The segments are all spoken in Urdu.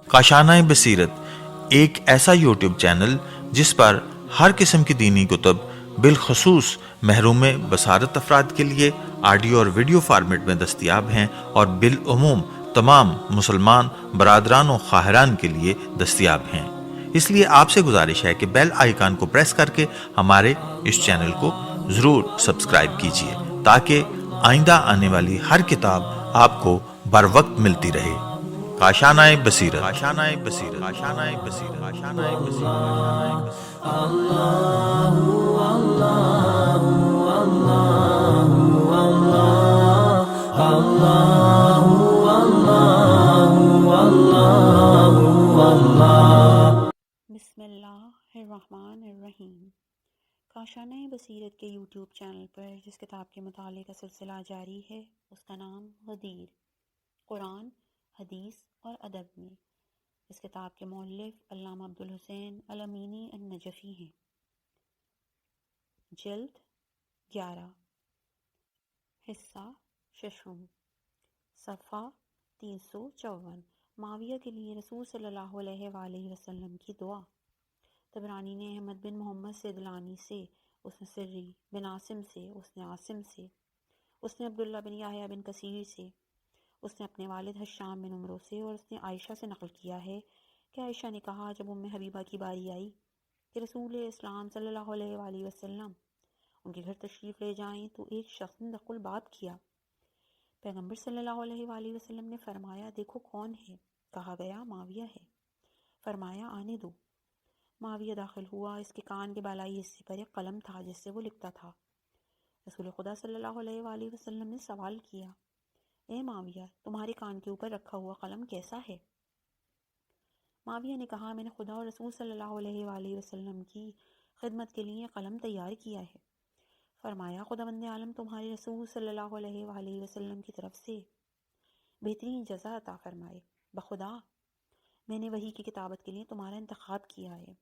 کاشانہ بصیرت ایک ایسا یوٹیوب چینل جس پر ہر قسم کی دینی کتب بالخصوص محروم بصارت افراد کے لیے آڈیو اور ویڈیو فارمیٹ میں دستیاب ہیں اور بالعموم تمام مسلمان برادران و خواہران کے لیے دستیاب ہیں۔ اس لیے آپ سے گزارش ہے کہ بیل آئیکن کو پریس کر کے ہمارے اس چینل کو ضرور سبسکرائب کیجیے تاکہ آئندہ آنے والی ہر کتاب آپ کو بر وقت ملتی رہے۔ کاشانہ بصیرت، کاشانہ بصیرت، کاشانہ بصیرت، کاشانہ بصیرت۔ بسم اللہ الرحمن الرحیم۔ کاشانہ بصیرت کے یوٹیوب چینل پر جس کتاب کے مطالعے کا سلسلہ جاری ہے اس کا نام غدیر، قرآن، حدیث اور ادب میں۔ اس کتاب کے مؤلف علامہ عبدالحسین الامینی النجفی ہیں۔ جلد 11، حصہ ششم، صفحہ 354۔ معاویہ کے لیے رسول صلی اللہ علیہ وآلہ وسلم کی دعا۔ طبرانی نے احمد بن محمد سیدلانی سے، اس نے سری بن عاصم سے، اس نے عاصم سے، اس نے عبداللہ بن یحییٰ بن کثیر سے، اس نے اپنے والد حشام بن عمرو سے، اور اس نے عائشہ سے نقل کیا ہے کہ عائشہ نے کہا جب ام حبیبہ کی باری آئی کہ رسول اسلام صلی اللہ علیہ وآلہ وسلم ان کے گھر تشریف لے جائیں تو ایک شخص نے دخل بات کیا۔ پیغمبر صلی اللہ علیہ وآلہ وسلم نے فرمایا دیکھو کون ہے؟ کہا گیا معاویہ ہے۔ فرمایا آنے دو۔ معاویہ داخل ہوا، اس کے کان کے بالائی حصے پر ایک قلم تھا جس سے وہ لکھتا تھا۔ رسول خدا صلی اللہ علیہ وآلہ وسلم نے سوال کیا، اے معاویہ تمہارے کان کے اوپر رکھا ہوا قلم کیسا ہے؟ معاویہ نے کہا میں نے خدا اور رسول صلی اللہ علیہ وآلہ وسلم کی خدمت کے لیے قلم تیار کیا ہے۔ فرمایا خداوند عالم تمہارے رسول صلی اللہ علیہ وآلہ وسلم کی طرف سے بہترین جزا عطا فرمائے۔ بخدا میں نے وحی کی کتابت کے لیے تمہارا انتخاب کیا ہے۔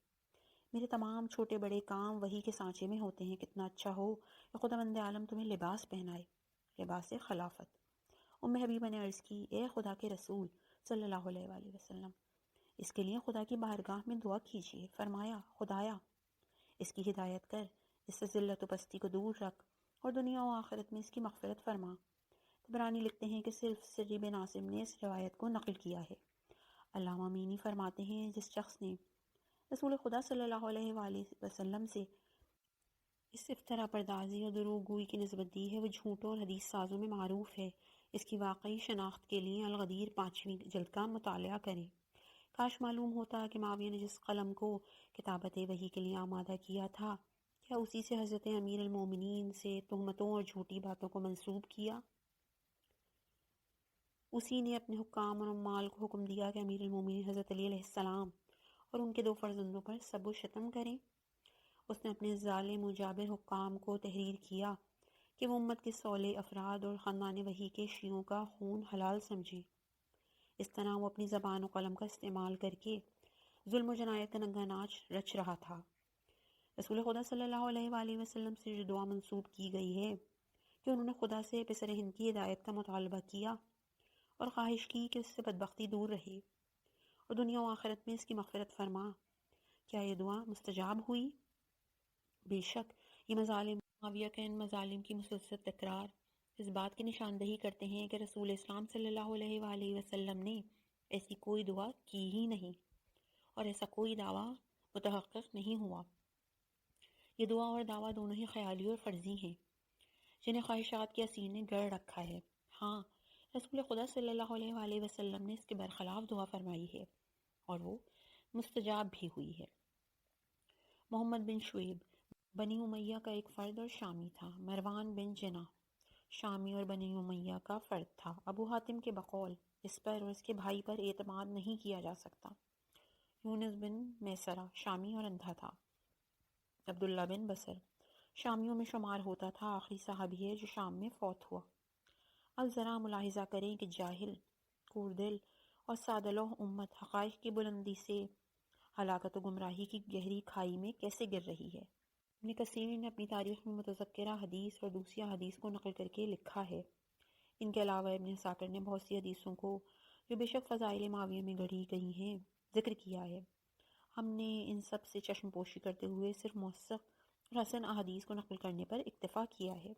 میرے تمام چھوٹے بڑے کام وحی کے سانچے میں ہوتے ہیں۔ کتنا اچھا ہو کہ خداوند عالم تمہیں لباس پہنائے، لباس خلافت۔ ام حبیبہ نے عرض کی اے خدا کے رسول صلی اللہ علیہ وآلہ وسلم اس کے لیے خدا کی بارگاہ میں دعا کیجیے۔ فرمایا خدایا اس کی ہدایت کر، اس سے ذلت و پستی کو دور رکھ اور دنیا و آخرت میں اس کی مغفرت فرما۔ طبرانی لکھتے ہیں کہ صرف سری بن عاصم نے اس روایت کو نقل کیا ہے۔ علامہ امینی فرماتے ہیں جس شخص نے رسول خدا صلی اللہ علیہ وآلہ وسلم سے اس افترا پردازی اور دروغ گوئی کی نسبت دی ہے وہ جھوٹوں اور حدیث سازوں میں معروف ہے۔ اس کی واقعی شناخت کے لیے الغدیر 5ویں جلد کا مطالعہ کریں۔ کاش معلوم ہوتا کہ معاویہ نے جس قلم کو کتابت وحی کے لیے آمادہ کیا تھا کیا اسی سے حضرت امیر المومنین سے تہمتوں اور جھوٹی باتوں کو منسوب کیا۔ اسی نے اپنے حکام اور عمال کو حکم دیا کہ امیر المومنین حضرت علی علیہ السلام اور ان کے 2 فرزندوں پر سب و شتم کریں۔ اس نے اپنے ظالم و جابر حکام کو تحریر کیا کہ وہ امت کے صالح افراد اور خاندان وحی کے شیعوں کا خون حلال سمجھیں۔ اس طرح وہ اپنی زبان و قلم کا استعمال کر کے ظلم و جنایت کا ننگا ناچ رچ رہا تھا۔ رسول خدا صلی اللہ علیہ وآلہ وسلم سے جو دعا منسوب کی گئی ہے کہ انہوں نے خدا سے پسر ہند کی ہدایت کا مطالبہ کیا اور خواہش کی کہ اس سے بدبختی دور رہے اور دنیا و آخرت میں اس کی مغفرت فرما، کیا یہ دعا مستجاب ہوئی؟ بے شک یہ مظالم معاویہ کے ان مظالم کی مسلسل تکرار اس بات کی نشاندہی کرتے ہیں کہ رسول اسلام صلی اللہ علیہ وآلہ وسلم نے ایسی کوئی دعا کی ہی نہیں اور ایسا کوئی دعویٰ متحقق نہیں ہوا۔ یہ دعا اور دعویٰ دونوں ہی خیالی اور فرضی ہیں جنہیں خواہشات کے اسیر نے گڑھ رکھا ہے۔ ہاں رسول خدا صلی اللہ علیہ وآلہ وسلم نے اس کے برخلاف دعا فرمائی ہے اور وہ مستجاب بھی ہوئی ہے۔ محمد بن شعیب بنی امیہ کا ایک فرد اور شامی تھا۔ مروان بن جناح شامی اور بنی امیہ کا فرد تھا۔ ابو حاتم کے بقول اس پر اور اس کے بھائی پر اعتماد نہیں کیا جا سکتا۔ یونس بن میسرہ شامی اور اندھا تھا۔ عبداللہ بن بصر شامیوں میں شمار ہوتا تھا، آخری صحابی ہے جو شام میں فوت ہوا۔ اب ذرا ملاحظہ کریں کہ جاہل، کوردل اور سادہ لوح امت حقائق کی بلندی سے ہلاکت و گمراہی کی گہری کھائی میں کیسے گر رہی ہے۔ ابن کثیر نے اپنی تاریخ میں متذکرہ حدیث اور دوسری حدیث کو نقل کر کے لکھا ہے۔ ان کے علاوہ ابن عساکر نے بہت سی حدیثوں کو جو بے شک فضائل معاویہ میں گڑھی گئی ہیں ذکر کیا ہے۔ ہم نے ان سب سے چشم پوشی کرتے ہوئے صرف موثق اور حسن احادیث کو نقل کرنے پر اکتفا کیا ہے۔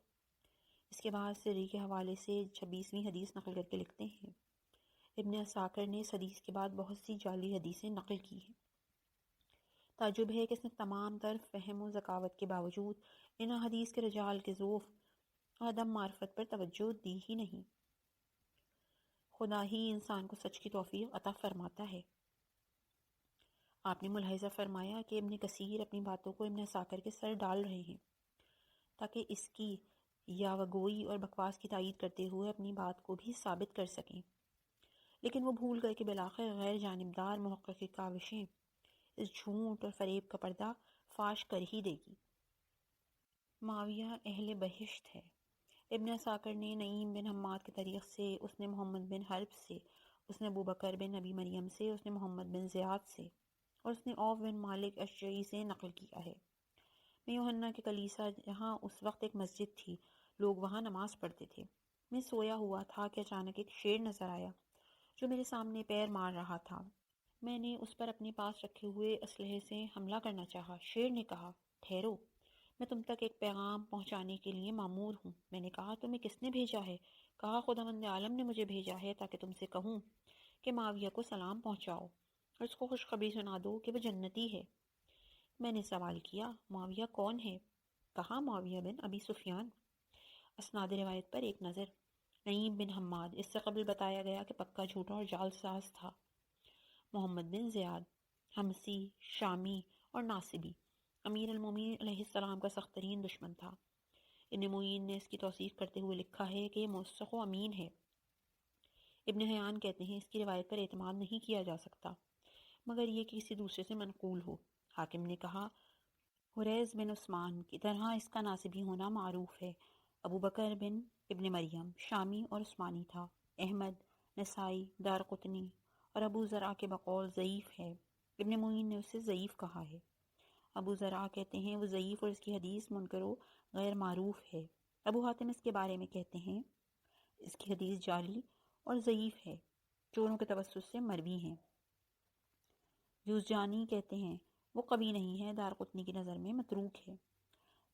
اس کے بعد سری کے حوالے سے 26ویں حدیث نقل کر کے لکھتے ہیں، ابن عساکر نے اس حدیث کے بعد بہت سی جعلی حدیثیں نقل کی ہیں۔ تعجب ہے کہ اس نے تمام تر فہم و ذکاوت کے باوجود ان حدیث کے رجال کے ذوف اور عدم معرفت پر توجہ دی ہی نہیں۔ خدا ہی انسان کو سچ کی توفیق عطا فرماتا ہے۔ آپ نے ملاحظہ فرمایا کہ ابن کثیر اپنی باتوں کو ابن عساکر کے سر ڈال رہے ہیں تاکہ اس کی یاوگوئی اور بکواس کی تائید کرتے ہوئے اپنی بات کو بھی ثابت کر سکیں، لیکن وہ بھول گئے کہ بالآخر غیر جانبدار محقق کی کاوشیں اس جھوٹ اور فریب کا پردہ فاش کر ہی دے گی۔ معاویہ اہل بہشت ہے۔ ابن عساکر نے نعیم بن حماد کے طریق سے، اس نے محمد بن حرب سے، اس نے ابوبکر بن ابی مریم سے، اس نے محمد بن زیاد سے اور اس نے عوف بن مالک اشجعی سے نقل کیا ہے۔ میں یوحنا کے کلیسا جہاں اس وقت ایک مسجد تھی، لوگ وہاں نماز پڑھتے تھے، میں سویا ہوا تھا کہ اچانک ایک شیر نظر آیا جو میرے سامنے پیر مار رہا تھا۔ میں نے اس پر اپنے پاس رکھے ہوئے اسلحے سے حملہ کرنا چاہا۔ شیر نے کہا، ٹھہرو، میں تم تک ایک پیغام پہنچانے کے لیے مامور ہوں۔ میں نے کہا، تمہیں کس نے بھیجا ہے؟ کہا، خداوند عالم نے مجھے بھیجا ہے تاکہ تم سے کہوں کہ معاویہ کو سلام پہنچاؤ اور اس کو خوشخبری سنا دو کہ وہ جنتی ہے۔ میں نے سوال کیا، معاویہ کون ہے؟ کہا، معاویہ بن ابی سفیان۔ اسناد روایت پر ایک نظر۔ نعیم بن حماد، اس سے قبل بتایا گیا کہ پکا جھوٹا اور جعل ساز تھا۔ محمد بن زیاد، حمصی، شامی اور ناصبی، امیر المومنین علیہ السلام کا سخت ترین دشمن تھا۔ ابن معین نے اس کی توثیق کرتے ہوئے لکھا ہے کہ یہ موثق و امین ہے۔ ابن حیان کہتے ہیں اس کی روایت پر اعتماد نہیں کیا جا سکتا مگر یہ کہ کسی دوسرے سے منقول ہو۔ حاکم نے کہا، حریز بن عثمان کی طرح اس کا ناصبی ہونا معروف ہے۔ ابو بکر بن ابن مریم شامی اور عثمانی تھا۔ احمد، نسائی، دارقطنی اور ابو زرع کے بقول ضعیف ہے۔ ابن معین نے اسے ضعیف کہا ہے۔ ابو زرع کہتے ہیں وہ ضعیف اور اس کی حدیث منکر و غیر معروف ہے۔ ابو حاتم اس کے بارے میں کہتے ہیں اس کی حدیث جعلی اور ضعیف ہے، چوروں کے توسط سے مروی ہیں۔ جوزجانی کہتے ہیں وہ قوی نہیں ہے، دارقطنی کی نظر میں متروک ہے۔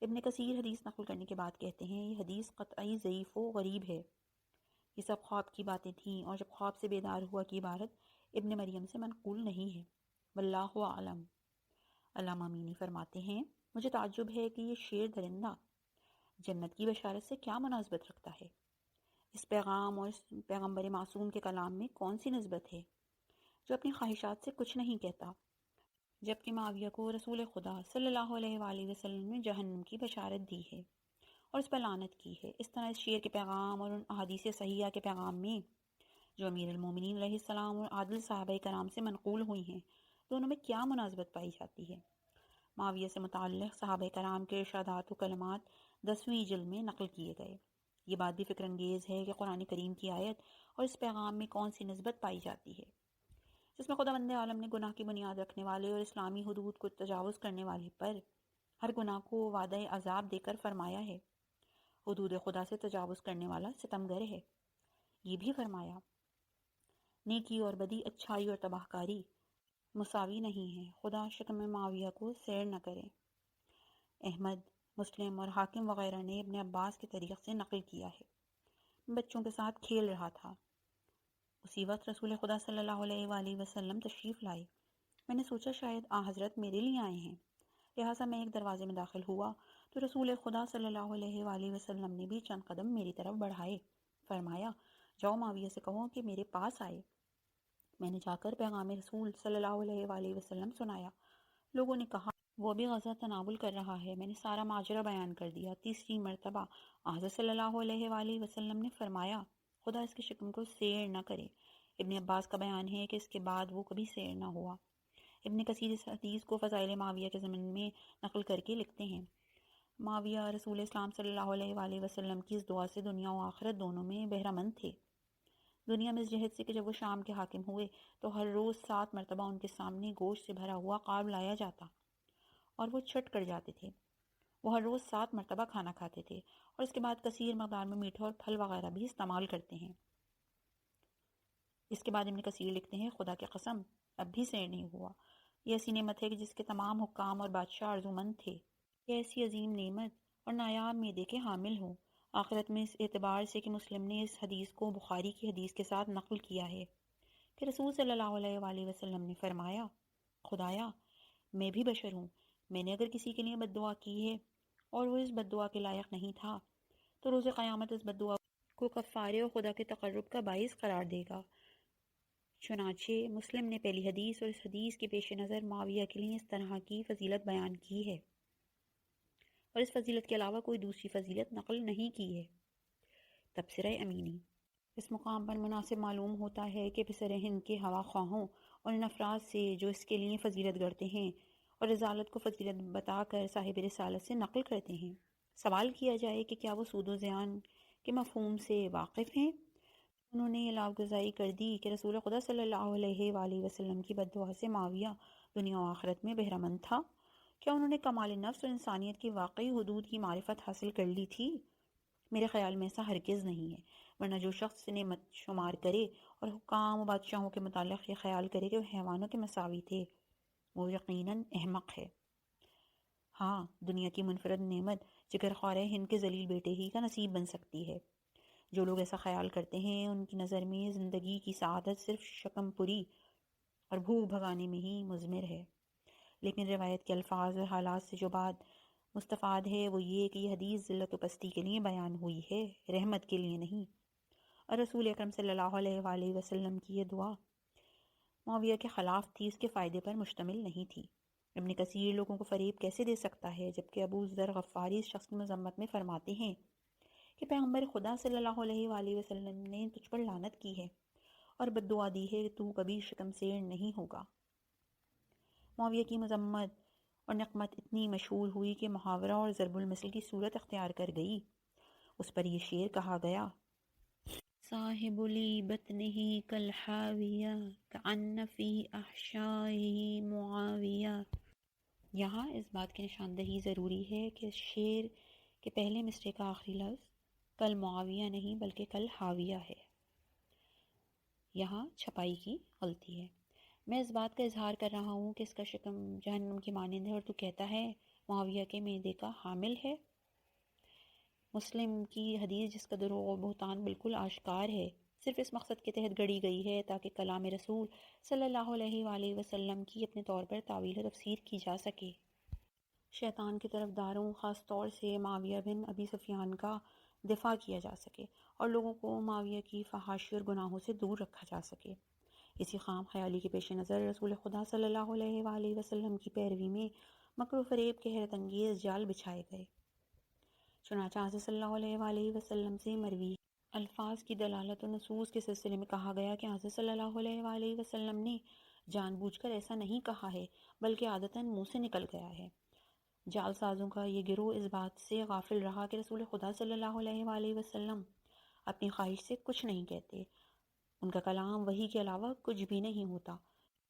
ابن کثیر حدیث نقل کرنے کے بعد کہتے ہیں یہ حدیث قطعی ضعیف و غریب ہے۔ یہ سب خواب کی باتیں تھیں اور جب خواب سے بیدار ہوا کی عبارت ابن مریم سے منقول نہیں ہے۔ واللہ اعلم۔ علامہ امینی فرماتے ہیں، مجھے تعجب ہے کہ یہ شیر درندہ جنت کی بشارت سے کیا مناسبت رکھتا ہے؟ اس پیغام اور اس پیغمبر معصوم کے کلام میں کون سی نسبت ہے جو اپنی خواہشات سے کچھ نہیں کہتا، جبکہ معاویہ کو رسول خدا صلی اللہ علیہ وآلہ وسلم نے جہنم کی بشارت دی ہے اور اس پر لعنت کی ہے؟ اس طرح اس شیر کے پیغام اور ان احادیث صحیحہ کے پیغام میں جو امیر المومنین علیہ السلام اور عادل صحابہ کرام سے منقول ہوئی ہیں، دونوں میں کیا مناسبت پائی جاتی ہے؟ معاویہ سے متعلق صحابہ کرام کے ارشادات و کلمات 10ویں جلد میں نقل کیے گئے۔ یہ بات بھی فکر انگیز ہے کہ قرآن کریم کی آیت اور اس پیغام میں کون سی نسبت پائی جاتی ہے جس میں خداوند عالم نے گناہ کی بنیاد رکھنے والے اور اسلامی حدود کو تجاوز کرنے والے پر ہر گناہ کو وعدہ عذاب دے کر فرمایا ہے، حدود خدا سے تجاوز کرنے والا ستمگر ہے۔ یہ بھی فرمایا، نیکی اور بدی، اچھائی اور تباہ کاری مساوی نہیں ہے، خدا شکم معاویہ کو سیر نہ کرے۔ احمد، مسلم اور حاکم وغیرہ نے ابن عباس کے طریق سے نقل کیا ہے، میں بچوں کے ساتھ کھیل رہا تھا، اسی وقت رسول خدا صلی اللہ علیہ وآلہ وسلم تشریف لائے۔ میں نے سوچا شاید حضرت میرے لیے آئے ہیں، لہٰذا میں ایک دروازے میں داخل ہوا تو رسول خدا صلی اللہ علیہ وآلہ وسلم نے بھی چند قدم میری طرف بڑھائے۔ فرمایا، جاؤ معاویہ سے کہو کہ میرے پاس آئے۔ میں نے جا کر پیغام رسول صلی اللہ علیہ وآلہ وسلم سنایا۔ لوگوں نے کہا وہ بھی غزہ تناول کر رہا ہے۔ میں نے سارا ماجرا بیان کر دیا۔ تیسری مرتبہ حضرت صلی اللہ علیہ وآلہ وسلم نے فرمایا، خدا اس کے شکم کو سیر نہ کرے۔ ابن عباس کا بیان ہے کہ اس کے بعد وہ کبھی سیر نہ ہوا۔ ابن کثیر اس حدیث کو فضائل معاویہ کے ضمن میں نقل کر کے لکھتے ہیں، معاویہ رسول اسلام صلی اللہ علیہ وآلہ وسلم کی اس دعا سے دنیا و آخرت دونوں میں بہرہ مند تھے۔ دنیا میں اس جہت سے کہ جب وہ شام کے حاکم ہوئے تو ہر روز 7 مرتبہ ان کے سامنے گوشت سے بھرا ہوا قاب لایا جاتا اور وہ چھٹ کر جاتے تھے۔ وہ ہر روز 7 مرتبہ کھانا کھاتے تھے اور اس کے بعد کثیر مقدار میں میٹھا اور پھل وغیرہ بھی استعمال کرتے ہیں۔ اس کے بعد ابن کثیر لکھتے ہیں، خدا کی قسم اب بھی سیر نہیں ہوا۔ یہ ایسی نعمت ہے کہ جس کے تمام حکام اور بادشاہ آرزومند تھے۔ یہ ایسی عظیم نعمت اور نایاب معدے کے حامل ہوں۔ آخرت میں اس اعتبار سے کہ مسلم نے اس حدیث کو بخاری کی حدیث کے ساتھ نقل کیا ہے کہ رسول صلی اللہ علیہ وآلہ وسلم نے فرمایا، خدایا میں بھی بشر ہوں، میں نے اگر کسی کے لیے بد دعا کی ہے اور وہ اس بد دعا کے لائق نہیں تھا تو روز قیامت اس بد دعا کو کفارے اور خدا کے تقرب کا باعث قرار دے گا۔ چنانچہ مسلم نے پہلی حدیث اور اس حدیث کے پیش نظر معاویہ کے لیے اس طرح کی فضیلت بیان کی ہے اور اس فضیلت کے علاوہ کوئی دوسری فضیلت نقل نہیں کی ہے۔ تبصرہ امینی۔ اس مقام پر مناسب معلوم ہوتا ہے کہ پسر ہند کے ہوا خواہوں اور ان افراد سے جو اس کے لیے فضیلت گڑتے ہیں اور رضالت کو فضیلت بتا کر صاحب رسالت سے نقل کرتے ہیں، سوال کیا جائے کہ کیا وہ سود و زیان کے مفہوم سے واقف ہیں؟ انہوں نے اعلان گزاری کر دی کہ رسول خدا صلی اللہ علیہ وآلہ وسلم کی بد دعا سے معاویہ دنیا و آخرت میں بہرہ مند تھا۔ کیا انہوں نے کمال نفس اور انسانیت کی واقعی حدود کی معرفت حاصل کر لی تھی؟ میرے خیال میں ایسا ہرگز نہیں ہے، ورنہ جو شخص نعمت شمار کرے اور حکام و بادشاہوں کے متعلق یہ خیال کرے کہ وہ حیوانوں کے مساوی تھے، وہ یقیناً احمق ہے۔ ہاں، دنیا کی منفرد نعمت جگر خوارِ ہند کے ذلیل بیٹے ہی کا نصیب بن سکتی ہے۔ جو لوگ ایسا خیال کرتے ہیں ان کی نظر میں زندگی کی سعادت صرف شکم پوری اور بھوک بھگانے میں ہی مضمر ہے۔ لیکن روایت کے الفاظ اور حالات سے جو بات مستفاد ہے وہ یہ کہ یہ حدیث ذلت و پستی کے لیے بیان ہوئی ہے، رحمت کے لیے نہیں۔ اور رسول اکرم صلی اللہ علیہ وآلہ وسلم کی یہ دعا معاویہ کے خلاف تھی، اس کے فائدے پر مشتمل نہیں تھی۔ ابن کثیر لوگوں کو فریب کیسے دے سکتا ہے جبکہ ابو ذر غفاری اس شخص کی مذمت میں فرماتے ہیں کہ پیغمبر خدا صلی اللہ علیہ وآلہ وسلم نے تجھ پر لعنت کی ہے اور بد دعا دی ہے کہ تو کبھی شکم سیر نہیں ہوگا۔ معاویہ کی مذمت اور نقمت اتنی مشہور ہوئی کہ محاورہ اور ضرب المثل کی صورت اختیار کر گئی۔ اس پر یہ شعر کہا گیا، صاحب لی بطنہ کالحاویہ کأن فی احشائہ معاویہ۔ یہاں اس بات کی نشاندہی ضروری ہے کہ اس شعر کے پہلے مصرعے کا آخری لفظ کل معاویہ نہیں بلکہ کل حاویہ ہے۔ یہاں چھپائی کی غلطی ہے۔ میں اس بات کا اظہار کر رہا ہوں کہ اس کا شکم جہنم کی مانند ہے اور تو کہتا ہے معاویہ کے معدے کا حامل ہے۔ مسلم کی حدیث جس کا دروغ و بہتان بالکل آشکار ہے، صرف اس مقصد کے تحت گڑی گئی ہے تاکہ کلام رسول صلی اللہ علیہ وآلہ وسلم کی اپنے طور پر تعویل و تفسیر کی جا سکے۔ شیطان کی طرفداروں، خاص طور سے معاویہ بن ابی سفیان کا دفاع کیا جا سکے اور لوگوں کو معاویہ کی فحاشی اور گناہوں سے دور رکھا جا سکے۔ اسی خام خیالی کے پیش نظر رسول خدا صلی اللہ علیہ وآلہ وسلم کی پیروی میں مکر و فریب کے حیرت انگیز جال بچھائے گئے۔ چنانچہ حضرت صلی اللہ علیہ وآلہ وسلم سے مروی الفاظ کی دلالت و نصوص کے سلسلے میں کہا گیا کہ حضرت صلی اللہ علیہ وآلہ وسلم نے جان بوجھ کر ایسا نہیں کہا ہے بلکہ عادتاً منہ سے نکل گیا ہے۔ جال سازوں کا یہ گروہ اس بات سے غافل رہا کہ رسول خدا صلی اللہ علیہ وآلہ وسلم اپنی خواہش سے کچھ نہیں کہتے، ان کا کلام وحی کے علاوہ کچھ بھی نہیں ہوتا۔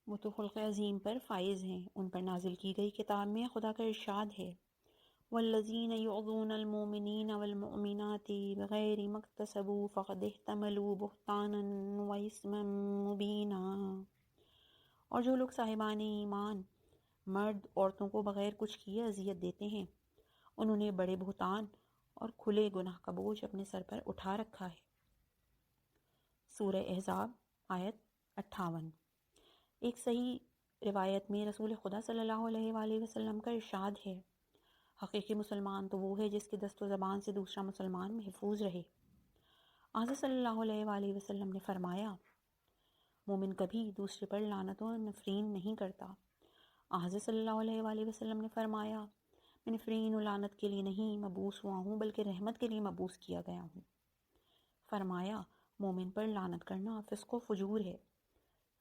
وہ تو خلق عظیم پر فائز ہیں۔ ان پر نازل کی گئی کتاب میں خدا کا ارشاد ہے، والذین یؤذون المؤمنین والمؤمنات بغیر ما اکتسبوا فقد احتملوا بہتانا واثما مبینا۔ اور جو لوگ صاحبان ایمان مرد عورتوں کو بغیر کچھ کیے اذیت دیتے ہیں، انہوں نے بڑے بہتان اور کھلے گناہ کا بوجھ اپنے سر پر اٹھا رکھا ہے۔ سورہ احزاب آیت 58۔ ایک صحیح روایت میں رسول خدا صلی اللہ علیہ وآلہ وسلم کا ارشاد ہے، حقیقی مسلمان تو وہ ہے جس کے دست و زبان سے دوسرا مسلمان محفوظ رہے۔ حضرت صلی اللہ علیہ وآلہ وسلم نے فرمایا، مومن کبھی دوسرے پر لعنت و نفرین نہیں کرتا۔ حضرت صلی اللہ علیہ وآلہ وسلم نے فرمایا، میں نفرین و لعنت کے لیے نہیں مبعوث ہوا ہوں بلکہ رحمت کے لیے مبعوث کیا گیا ہوں۔ فرمایا، مومن پر لعنت کرنا فسق و فجور ہے۔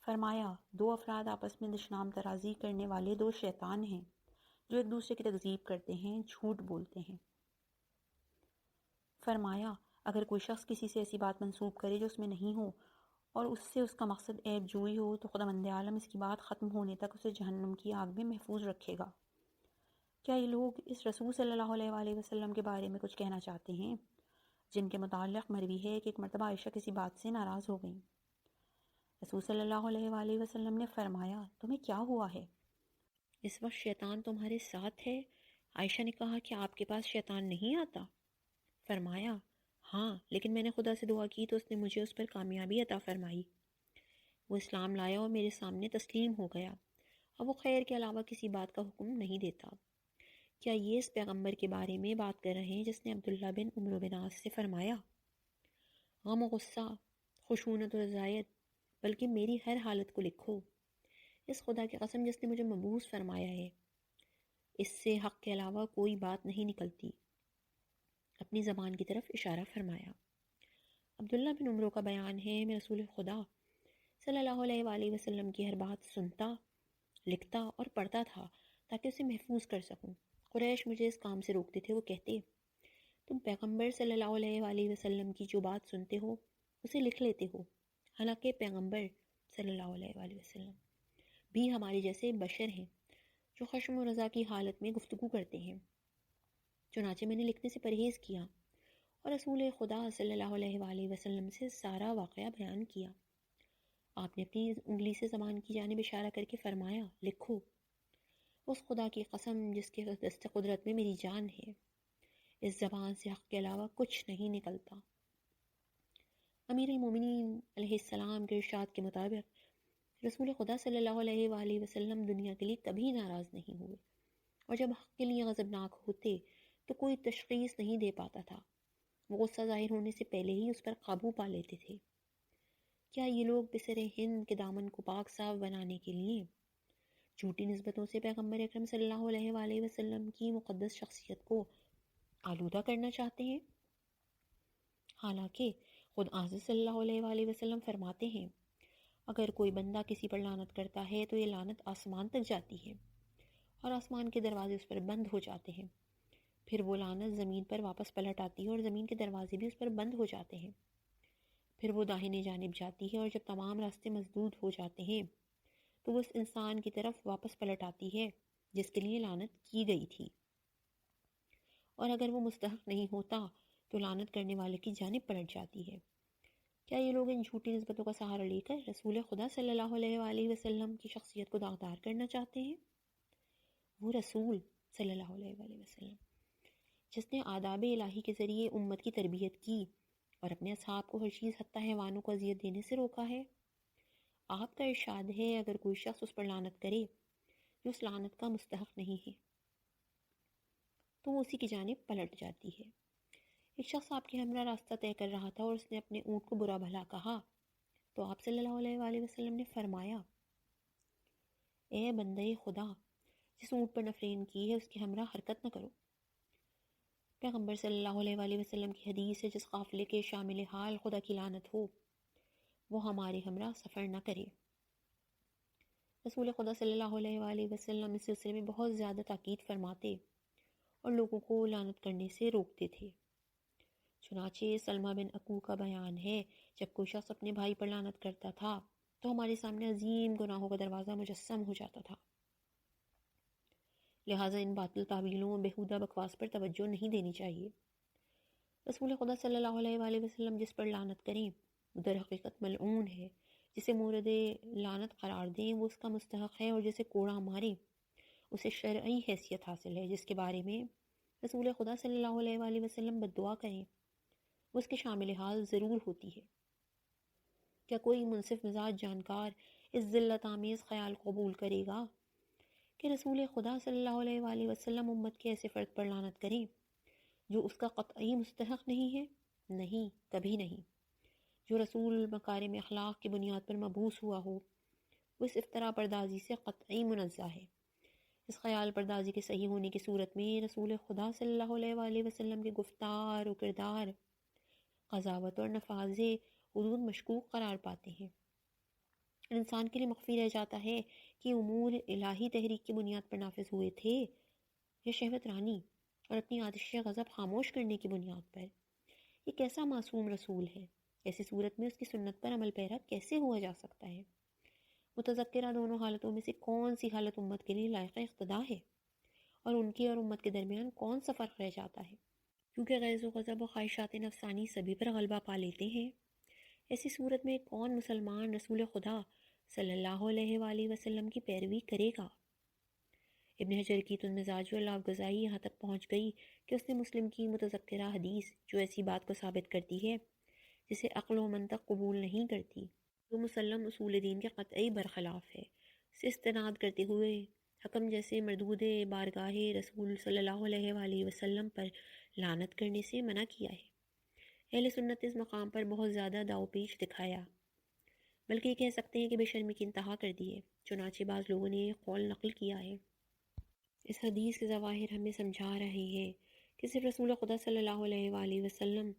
فرمایا، دو افراد آپس میں دشنام ترازی کرنے والے دو شیطان ہیں جو ایک دوسرے کی تکذیب کرتے ہیں، جھوٹ بولتے ہیں۔ فرمایا، اگر کوئی شخص کسی سے ایسی بات منسوب کرے جو اس میں نہیں ہو اور اس سے اس کا مقصد عیب جوئی ہو تو خداوند عالم اس کی بات ختم ہونے تک اسے جہنم کی آگ میں محفوظ رکھے گا۔ کیا یہ لوگ اس رسول صلی اللہ علیہ وآلہ وسلم کے بارے میں کچھ کہنا چاہتے ہیں جن کے متعلق مروی ہے کہ ایک مرتبہ عائشہ کسی بات سے ناراض ہو گئیں؟ رسول صلی اللہ علیہ وآلہ وسلم نے فرمایا، تمہیں کیا ہوا ہے؟ اس وقت شیطان تمہارے ساتھ ہے؟ عائشہ نے کہا، کہ آپ کے پاس شیطان نہیں آتا؟ فرمایا، ہاں، لیکن میں نے خدا سے دعا کی تو اس نے مجھے اس پر کامیابی عطا فرمائی۔ وہ اسلام لایا اور میرے سامنے تسلیم ہو گیا، اور وہ خیر کے علاوہ کسی بات کا حکم نہیں دیتا۔ کیا یہ اس پیغمبر کے بارے میں بات کر رہے ہیں جس نے عبداللہ بن عمرو بن عاص سے فرمایا، غم و غصہ، خشونت و رضایت، بلکہ میری ہر حالت کو لکھو، اس خدا کی قسم جس نے مجھے مبعوث فرمایا ہے، اس سے حق کے علاوہ کوئی بات نہیں نکلتی۔ اپنی زبان کی طرف اشارہ فرمایا۔ عبداللہ بن عمرو کا بیان ہے، میں رسول خدا صلی اللہ علیہ وآلہ وسلم کی ہر بات سنتا، لکھتا اور پڑھتا تھا تاکہ اسے محفوظ کر سکوں۔ قریش مجھے اس کام سے روکتے تھے، وہ کہتے، تم پیغمبر صلی اللہ علیہ وآلہ وسلم کی جو بات سنتے ہو اسے لکھ لیتے ہو، حالانکہ پیغمبر صلی اللہ علیہ وآلہ وسلم بھی ہمارے جیسے بشر ہیں جو خشم و رضا کی حالت میں گفتگو کرتے ہیں۔ چنانچہ میں نے لکھنے سے پرہیز کیا اور رسول خدا صلی اللہ علیہ وآلہ وسلم سے سارا واقعہ بیان کیا۔ آپ نے اپنی انگلی سے زبان کی جانب اشارہ کر کے فرمایا، لکھو، اس خدا کی قسم جس کے دست قدرت میں میری جان ہے، اس زبان سے حق کے علاوہ کچھ نہیں نکلتا۔ امیر المومنین علیہ السلام کے ارشاد کے مطابق رسول خدا صلی اللہ علیہ وآلہ وسلم دنیا کے لیے کبھی ناراض نہیں ہوئے، اور جب حق کے لیے غضبناک ہوتے تو کوئی تشخیص نہیں دے پاتا تھا، وہ غصہ ظاہر ہونے سے پہلے ہی اس پر قابو پا لیتے تھے۔ کیا یہ لوگ بسر ہند کے دامن کو پاک صاف بنانے کے لیے جھوٹی نسبتوں سے پیغمبر اکرم صلی اللہ علیہ وآلہ وسلم کی مقدس شخصیت کو آلودہ کرنا چاہتے ہیں؟ حالانکہ خود حضرت صلی اللہ علیہ وآلہ وسلم فرماتے ہیں، اگر کوئی بندہ کسی پر لعنت کرتا ہے تو یہ لعنت آسمان تک جاتی ہے اور آسمان کے دروازے اس پر بند ہو جاتے ہیں، پھر وہ لعنت زمین پر واپس پلٹ آتی ہے اور زمین کے دروازے بھی اس پر بند ہو جاتے ہیں، پھر وہ داہنے جانب جاتی ہے اور جب تمام راستے مسدود ہو جاتے ہیں تو وہ اس انسان کی طرف واپس پلٹ آتی ہے جس کے لیے لعنت کی گئی تھی، اور اگر وہ مستحق نہیں ہوتا تو لعنت کرنے والے کی جانب پلٹ جاتی ہے۔ کیا یہ لوگ ان جھوٹی نسبتوں کا سہارا لے کر رسول خدا صلی اللہ علیہ وآلہ وسلم کی شخصیت کو داغدار کرنا چاہتے ہیں؟ وہ رسول صلی اللہ علیہ وآلہ وسلم جس نے آداب الہی کے ذریعے امت کی تربیت کی اور اپنے اصحاب کو ہر چیز حتیٰ حیوانوں کو اذیت دینے سے روکا ہے، آپ کا ارشاد ہے، اگر کوئی شخص اس پر لعنت کرے جو اس لعنت کا مستحق نہیں ہے تو وہ اسی کی جانب پلٹ جاتی ہے۔ ایک شخص آپ کے ہمراہ راستہ طے کر رہا تھا اور اس نے اپنے اونٹ کو برا بھلا کہا تو آپ صلی اللہ علیہ وآلہ وسلم نے فرمایا، اے بندے خدا، جس اونٹ پر نفرین کی ہے اس کے ہمراہ حرکت نہ کرو۔ پیغمبر صلی اللہ علیہ وآلہ وسلم کی حدیث ہے، جس قافلے کے شامل حال خدا کی لعنت ہو وہ ہمارے ہمراہ سفر نہ کرے۔ رسول خدا صلی اللہ علیہ وآلہ وسلم اس سلسلے میں بہت زیادہ تاکید فرماتے اور لوگوں کو لعنت کرنے سے روکتے تھے۔ چنانچہ سلمہ بن اکو کا بیان ہے، جب کوئی شخص اپنے بھائی پر لعنت کرتا تھا تو ہمارے سامنے عظیم گناہوں کا دروازہ مجسم ہو جاتا تھا، لہٰذا ان باطل تعویلوں اور بیہودہ بکواس پر توجہ نہیں دینی چاہیے۔ رسول خدا صلی اللہ علیہ وآلہ وسلم جس پر لعنت کریں وہ در حقیقت ملعون ہے، جسے مورد لعنت قرار دیں وہ اس کا مستحق ہے، اور جسے کوڑا ماریں اسے شرعی حیثیت حاصل ہے، جس کے بارے میں رسول خدا صلی اللہ علیہ وآلہ وسلم بد دعا کریں وہ اس کے شامل حال ضرور ہوتی ہے۔ کیا کوئی منصف مزاج جانکار اس ذلت آمیز خیال قبول کرے گا کہ رسول خدا صلی اللہ علیہ وآلہ وسلم امت کے ایسے فرد پر لعنت کریں جو اس کا قطعی مستحق نہیں ہے؟ نہیں، کبھی نہیں۔ جو رسول مکارم اخلاق کی بنیاد پر مبعوث ہوا ہو وہ اس افتراء پردازی سے قطعی منزہ ہے۔ اس خیال پردازی کے صحیح ہونے کی صورت میں رسول خدا صلی اللہ علیہ وآلہ وسلم کے گفتار و کردار قضاوت اور نفاذ حدود مشکوک قرار پاتے ہیں۔ انسان کے لیے مخفی رہ جاتا ہے کہ امور الہی تحریک کی بنیاد پر نافذ ہوئے تھے یا شہوت رانی اور اپنی آتش غضب خاموش کرنے کی بنیاد پر۔ یہ کیسا معصوم رسول ہے؟ ایسی صورت میں اس کی سنت پر عمل پیرا کیسے ہوا جا سکتا ہے؟ متذکرہ دونوں حالتوں میں سے کون سی حالت امت کے لیے لائق اقتدا ہے؟ اور ان کے اور امت کے درمیان کون سا فرق رہ جاتا ہے؟ کیونکہ غیظ و غضب و خواہشات نفسانی سبھی پر غلبہ پا لیتے ہیں۔ ایسی صورت میں کون مسلمان رسول خدا صلی اللہ علیہ وآلہ وسلم کی پیروی کرے گا؟ ابن حجر کی تو مزاج و غذائی یہاں تک پہنچ گئی کہ اس نے مسلم کی متذکرہ حدیث جو ایسی بات کو ثابت کرتی ہے جسے عقل و منطق قبول نہیں کرتی، وہ مسلم اصول دین کے قطعی برخلاف ہے، سے استناد کرتے ہوئے حکم جیسے مردود بارگاہ رسول صلی اللہ علیہ وآلہ وسلم پر لعنت کرنے سے منع کیا ہے۔ اہل سنت اس مقام پر بہت زیادہ داؤ پیچ دکھایا، بلکہ یہ کہہ سکتے ہیں کہ بے شرمی کی انتہا کر دی ہے۔ چنانچہ بعض لوگوں نے یہ قول نقل کیا ہے، اس حدیث کے ظواہر ہمیں سمجھا رہے ہیں کہ صرف رسول خدا صلی اللہ علیہ وآلہ وسلم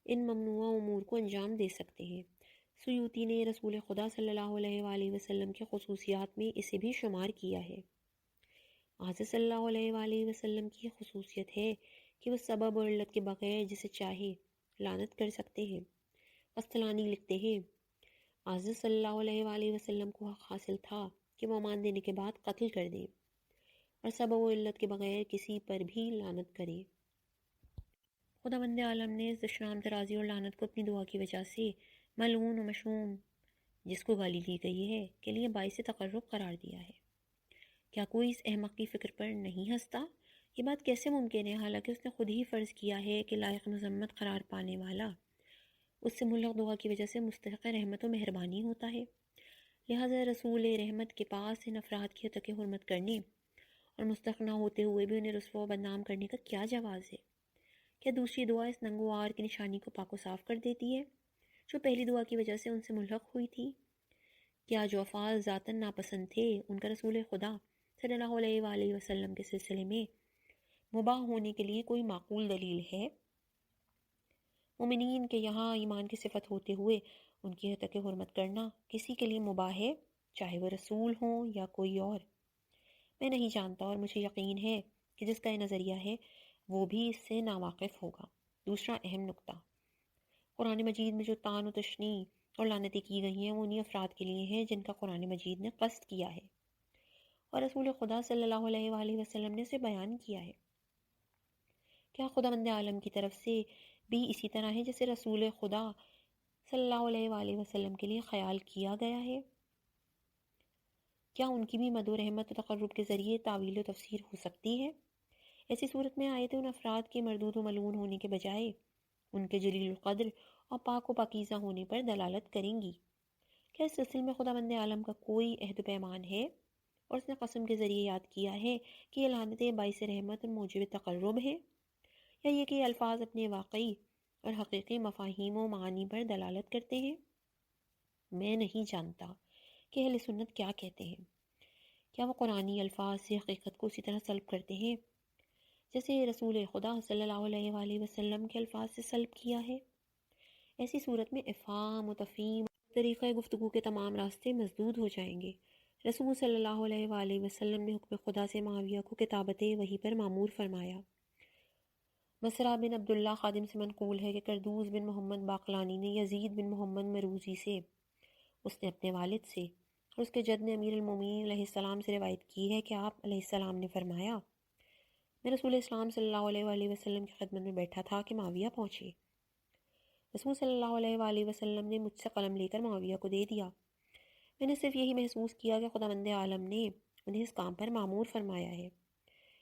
ان ممنوع امور کو انجام دے سکتے ہیں۔ سیوطی نے رسول خدا صلی اللہ علیہ وآلہ وسلم کی خصوصیات میں اسے بھی شمار کیا ہے۔ حضرت صلی اللہ علیہ وآلہ وسلم کی خصوصیت ہے کہ وہ سبب اور علت کے بغیر جسے چاہے لعنت کر سکتے ہیں۔ قسطلانی لکھتے ہیں، حضرت صلی اللہ علیہ وآلہ وسلم کو حق حاصل تھا کہ وہ امان دینے کے بعد قتل کر دیں اور سبب و علت کے بغیر کسی پر بھی لعنت کرے۔ خداوند عالم نے اس دشنام درازی اور لعنت کو اپنی دعا کی وجہ سے ملعون و مشوم جس کو گالی دی گئی ہے کے لیے باعث تقرب قرار دیا ہے۔ کیا کوئی اس احمق کی فکر پر نہیں ہنستا؟ یہ بات کیسے ممکن ہے، حالانکہ اس نے خود ہی فرض کیا ہے کہ لائق مذمت قرار پانے والا اس سے ملق دعا کی وجہ سے مستحق رحمت و مہربانی ہوتا ہے۔ لہٰذا رسول رحمت کے پاس ان افراد کی حقیق حرمت کرنے اور مستحق نہ ہوتے ہوئے بھی انہیں رسوا و بدنام کرنے کا کیا جواز ہے؟ کیا دوسری دعا اس ننگوار کی نشانی کو پاک و صاف کر دیتی ہے جو پہلی دعا کی وجہ سے ان سے ملحق ہوئی تھی؟ کیا جو افعال ذاتاً ناپسند تھے ان کا رسول خدا صلی اللہ علیہ وآلہ وسلم کے سلسلے میں مباح ہونے کے لیے کوئی معقول دلیل ہے؟ مومنین کے یہاں ایمان کی صفت ہوتے ہوئے ان کی حقیق حرمت کرنا کسی کے لیے مباح ہے، چاہے وہ رسول ہوں یا کوئی اور؟ میں نہیں جانتا، اور مجھے یقین ہے کہ جس کا یہ نظریہ ہے وہ بھی اس سے ناواقف ہوگا۔ دوسرا اہم نقطہ، قرآن مجید میں جو طعن و تشنیع اور لعنتیں کی گئی ہیں وہ انہی افراد کے لیے ہیں جن کا قرآن مجید نے قصد کیا ہے اور رسول خدا صلی اللہ علیہ وآلہ وسلم نے اسے بیان کیا ہے۔ کیا خداوند عالم کی طرف سے بھی اسی طرح ہے جیسے رسول خدا صلی اللہ علیہ وآلہ وسلم کے لیے خیال کیا گیا ہے؟ کیا ان کی بھی مد و رحمت و تقرب کے ذریعے تعویل و تفسیر ہو سکتی ہے؟ ایسی صورت میں آیتیں ان افراد کے مردود و ملعون ہونے کے بجائے ان کے جلیل القدر اور پاک و پاکیزہ ہونے پر دلالت کریں گی۔ کیا اس سلسلے میں خداوند عالم کا کوئی عہد و پیمان ہے اور اس نے قسم کے ذریعے یاد کیا ہے کہ یہ لعنتیں باعث رحمت اور موجب تقرب ہیں، یا یہ کہ یہ الفاظ اپنے واقعی اور حقیقی مفاہیم و معانی پر دلالت کرتے ہیں؟ میں نہیں جانتا کہ اہل سنت کیا کہتے ہیں۔ کیا وہ قرآنی الفاظ سے حقیقت کو اسی طرح سلب کرتے ہیں جیسے رسول خدا صلی اللہ علیہ وآلہ وسلم کے الفاظ سے سلب کیا ہے؟ ایسی صورت میں افہام و تفہیم طریقہ گفتگو کے تمام راستے مسدود ہو جائیں گے۔ رسول صلی اللہ علیہ وآلہ وسلم نے حکم خدا سے معاویہ کو کتابت وحی پر مامور فرمایا۔ مسرہ بن عبداللہ خادم سے منقول ہے کہ قردوس بن محمد باقلانی نے یزید بن محمد مروزی سے، اس نے اپنے والد سے اور اس کے جد نے امیر المومنین علیہ السلام سے روایت کی ہے کہ آپ علیہ السلام نے فرمایا، میں رسول اسلام صلی اللہ علیہ وآلہ وسلم کی خدمت میں بیٹھا تھا کہ معاویہ پہنچے۔ رسول صلی اللہ علیہ وآلہ وسلم نے مجھ سے قلم لے کر معاویہ کو دے دیا۔ میں نے صرف یہی محسوس کیا کہ خداوند عالم نے انہیں اس کام پر مامور فرمایا ہے۔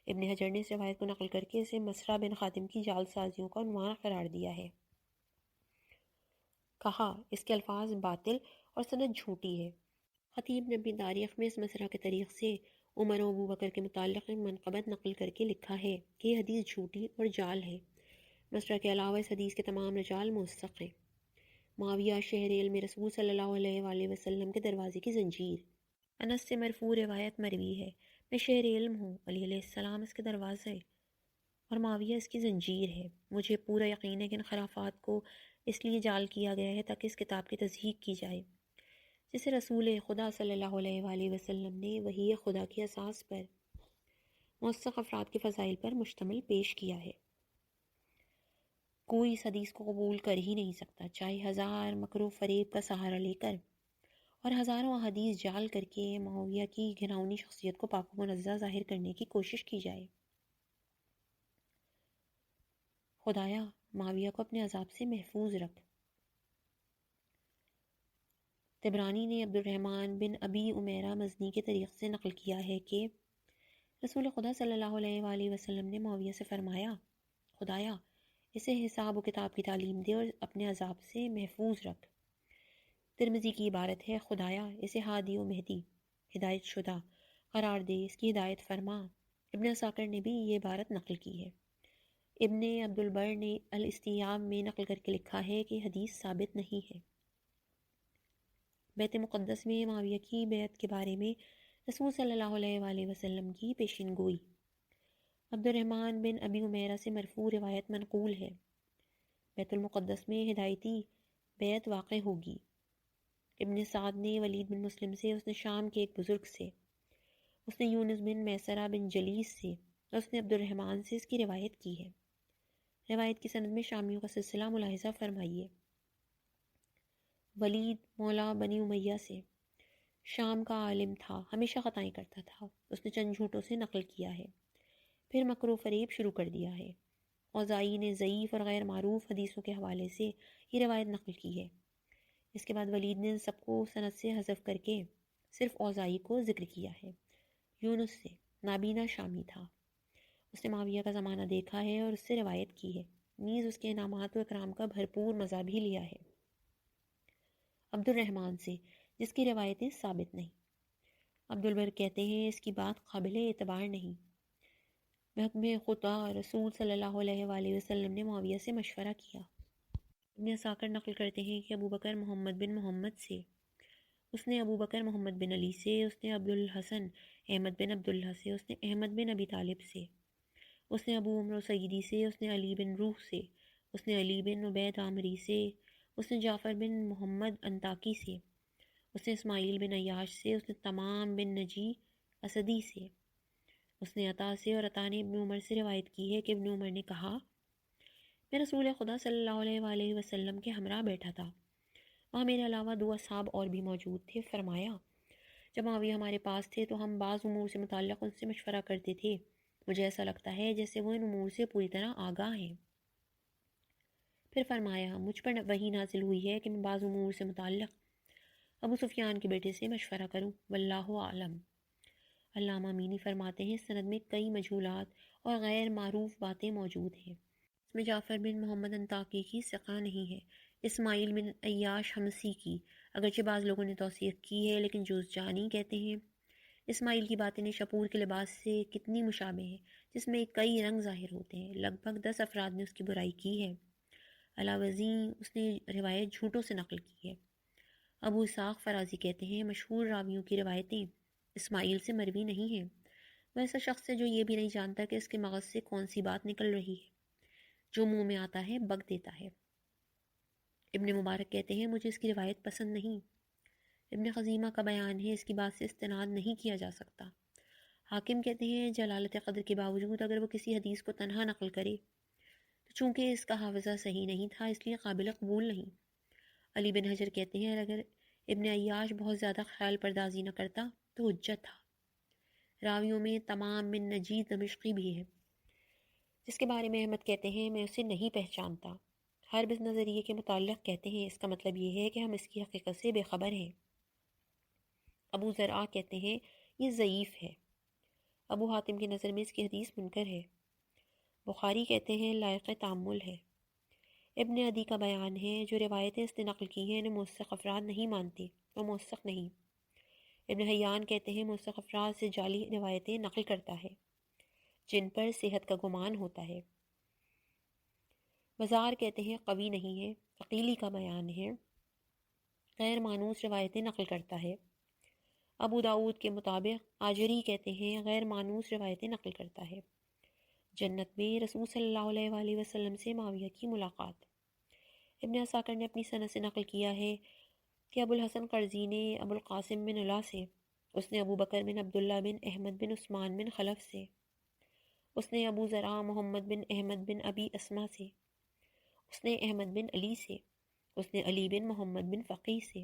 ابن حجر نے اس روایت کو نقل کر کے اسے مسرہ بن خادم کی جعل سازیوں کا عنوان قرار دیا ہے۔ کہا اس کے الفاظ باطل اور سند جھوٹی ہے۔ خطیب نے اپنی تاریخ میں اس مسرہ کے طریق سے عمر و ابو بکر کے متعلق منقبت نقل کر کے لکھا ہے کہ یہ حدیث جھوٹی اور جعل ہے۔ مسرہ کے علاوہ اس حدیث کے تمام رجال موثق ہیں۔ معاویہ شہر علم رسول صلی اللہ علیہ وآلہ وسلم کے دروازے کی زنجیر۔ انس سے مرفوع روایت مروی ہے، میں شہر علم ہوں، علی علیہ السلام اس کے دروازے اور معاویہ اس کی زنجیر ہے۔ مجھے پورا یقین ہے کہ ان خرافات کو اس لیے جعل کیا گیا ہے تاکہ اس کتاب کی تصحیح کی جائے جسے رسول خدا صلی اللہ علیہ وآلہ وسلم نے وحی خدا کی اساس پر موثق افراد کے فضائل پر مشتمل پیش کیا ہے۔ کوئی اس حدیث کو قبول کر ہی نہیں سکتا، چاہے ہزار مکر و فریب کا سہارا لے کر اور ہزاروں احادیث جعل کر کے معاویہ کی گھناؤنی شخصیت کو پاک و منزہ ظاہر کرنے کی کوشش کی جائے۔ خدایا معاویہ کو اپنے عذاب سے محفوظ رکھ۔ طبرانی نے عبد الرحمن بن ابی عمیرہ مزنی کے طریق سے نقل کیا ہے کہ رسول خدا صلی اللہ علیہ وآلہ وسلم نے معاویہ سے فرمایا، خدایا اسے حساب و کتاب کی تعلیم دے اور اپنے عذاب سے محفوظ رکھ۔ ترمذی کی عبارت ہے، خدایا اسے ہادی و مہدی، ہدایت شدہ قرار دے، اس کی ہدایت فرما۔ ابن عساکر نے بھی یہ عبارت نقل کی ہے۔ ابن عبد البر نے الاستیاب میں نقل کر کے لکھا ہے کہ حدیث ثابت نہیں ہے۔ بیت مقدس میں معاویہ کی بیعت کے بارے میں رسول صلی اللہ علیہ وآلہ وسلم کی پیشین گوئی۔ عبد الرحمن بن ابی عمیرہ سے مرفوع روایت منقول ہے، بیت المقدس میں ہدایتی بیعت واقع ہوگی۔ ابن سعد نے ولید بن مسلم سے، اس نے شام کے ایک بزرگ سے، اس نے یونس بن میسرہ بن جلیس سے اور اس نے عبد الرحمن سے اس کی روایت کی ہے۔ روایت کی سند میں شامیوں کا سلسلہ ملاحظہ فرمائیے۔ ولید مولا بنی امیہ سے، شام کا عالم تھا، ہمیشہ خطائیں کرتا تھا، اس نے چند جھوٹوں سے نقل کیا ہے، پھر مکر و فریب شروع کر دیا ہے۔ اوزائی نے ضعیف اور غیر معروف حدیثوں کے حوالے سے یہ روایت نقل کی ہے۔ اس کے بعد ولید نے سب کو سند سے حذف کر کے صرف اوزائی کو ذکر کیا ہے۔ یونس سے، نابینا شامی تھا، اس نے معاویہ کا زمانہ دیکھا ہے اور اس سے روایت کی ہے، نیز اس کے انعامات و اکرام کا بھرپور مزہ بھی لیا ہے۔ عبد الرحمن سے، جس کی روایتیں ثابت نہیں۔ عبد البر کہتے ہیں اس کی بات قابل اعتبار نہیں۔ محکم خدا رسول صلی اللہ علیہ وآلہ وسلم نے معاویہ سے مشورہ کیا۔ ابن عساکر نقل کرتے ہیں کہ ابو بکر محمد بن محمد سے، اس نے ابو بکر محمد بن علی سے، اس نے عبد الحسن احمد بن عبداللہ سے، اس نے احمد بن ابی طالب سے، اس نے ابو عمرو سعیدی سے، اس نے علی بن روح سے، اس نے علی بن عبید عامری سے، اس نے جعفر بن محمد انطاکی سے، اس نے اسماعیل بن عیاش سے، اس نے تمام بن نجی اسدی سے، اس نے عطا سے، اور عطا نے ابن عمر سے روایت کی ہے کہ ابن عمر نے کہا، میں رسول خدا صلی اللہ علیہ وآلہ وسلم کے ہمراہ بیٹھا تھا، وہاں میرے علاوہ 2 اصحاب اور بھی موجود تھے۔ فرمایا، جب معاویہ ہمارے پاس تھے تو ہم بعض امور سے متعلق ان سے مشورہ کرتے تھے، مجھے ایسا لگتا ہے جیسے وہ ان امور سے پوری طرح آگاہ ہیں۔ پھر فرمایا، مجھ پر وحی نازل ہوئی ہے کہ میں بعض امور سے متعلق ابو سفیان کے بیٹے سے مشورہ کروں، واللہ عالم۔ علامہ امینی فرماتے ہیں، سند میں کئی مجہولات اور غیر معروف باتیں موجود ہیں۔ اس میں جعفر بن محمد انطاکی کی ثقہ نہیں ہے، اسماعیل بن عیاش حمصی کی اگرچہ بعض لوگوں نے توثیق کی ہے لیکن جوزجانی کہتے ہیں اسماعیل کی باتیں شپور کے لباس سے کتنی مشابہ ہیں جس میں کئی رنگ ظاہر ہوتے ہیں، لگ بھگ 10 افراد نے اس کی برائی کی ہے۔ علاوہ اس نے روایت جھوٹوں سے نقل کی ہے۔ ابو اسحاق فرازی کہتے ہیں مشہور راویوں کی روایتیں اسماعیل سے مروی نہیں ہیں، وہ ایسا شخص ہے جو یہ بھی نہیں جانتا کہ اس کے مغز سے کون سی بات نکل رہی ہے، جو منہ میں آتا ہے بک دیتا ہے۔ ابن مبارک کہتے ہیں مجھے اس کی روایت پسند نہیں۔ ابن خزیمہ کا بیان ہے اس کی بات سے استناد نہیں کیا جا سکتا۔ حاکم کہتے ہیں جلالت قدر کے باوجود اگر وہ کسی حدیث کو تنہا نقل کرے تو چونکہ اس کا حافظہ صحیح نہیں تھا اس لیے قابل قبول نہیں۔ علی بن حجر کہتے ہیں اگر ابن عیاش بہت زیادہ خیال پردازی نہ کرتا تو حجت تھا۔ راویوں میں تمام بن نجید دمشقی بھی ہے، جس کے بارے میں احمد کہتے ہیں میں اسے نہیں پہچانتا۔ ہر بس نظریے کے متعلق کہتے ہیں اس کا مطلب یہ ہے کہ ہم اس کی حقیقت سے بے خبر ہیں۔ ابو زرعہ کہتے ہیں یہ ضعیف ہے۔ ابو حاتم کی نظر میں اس کی حدیث منکر ہے۔ بخاری کہتے ہیں لائق تأمل ہے۔ ابن عدی کا بیان ہے جو روایتیں اس نے نقل کی ہیں انہیں موثق افراد نہیں مانتے، وہ موثق نہیں۔ ابن حیان کہتے ہیں موثق افراد سے جعلی روایتیں نقل کرتا ہے جن پر صحت کا گمان ہوتا ہے۔ بازار کہتے ہیں قوی نہیں ہے۔ عقیلی کا بیان ہے غیر مانوس روایتیں نقل کرتا ہے۔ ابو داود کے مطابق آجری کہتے ہیں غیر مانوس روایتیں نقل کرتا ہے۔ جنت میں رسول صلی اللہ علیہ وآلہ وسلم سے معاویہ کی ملاقات۔ ابن عساکر نے اپنی سند سے نقل کیا ہے کہ ابو الحسن قرظی نے ابو القاسم بن علا سے، اس نے ابو بکر بن عبداللہ بن احمد بن عثمان بن خلف سے، اس نے ابو زرعہ محمد بن احمد بن ابی اسما سے، اس نے احمد بن علی سے، اس نے علی بن محمد بن فقی سے،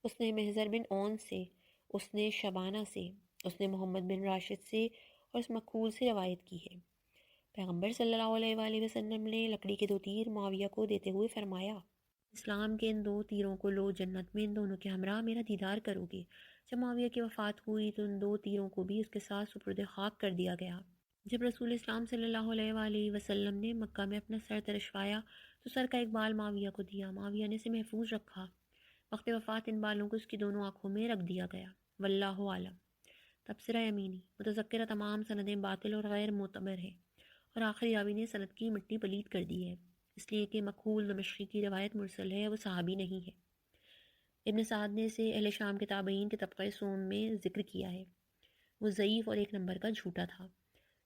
اس نے محضر بن اون سے، اس نے شبانہ سے، اس نے محمد بن راشد سے اور اس مکحول سے روایت کی ہے۔ پیغمبر صلی اللہ علیہ وآلہ وسلم نے لکڑی کے 2 تیر معاویہ کو دیتے ہوئے فرمایا، اسلام کے ان 2 تیروں کو لو، جنت میں ان دونوں کے ہمراہ میرا دیدار کرو گے۔ جب معاویہ کی وفات ہوئی تو ان 2 تیروں کو بھی اس کے ساتھ سپرد خاک کر دیا گیا۔ جب رسول اسلام صلی اللہ علیہ وآلہ وسلم نے مکہ میں اپنا سر ترشوایا تو سر کا ایک بال معاویہ کو دیا، معاویہ نے اسے محفوظ رکھا۔ وقت وفات ان بالوں کو اس کی دونوں آنکھوں میں رکھ دیا گیا۔ واللہ عالم۔ تبصرہ یمینی، متذکرہ تمام سندیں باطل اور غیر معتبر ہے، اور آخری راوی نے سند کی مٹی پلید کر دی ہے، اس لیے کہ مکحول دمشقی کی روایت مرسل ہے، وہ صحابی نہیں ہے۔ ابن سعد نے اسے اہل شام کے تابعین کے طبقہ سوم میں ذکر کیا ہے، وہ ضعیف اور 1 نمبر کا جھوٹا تھا۔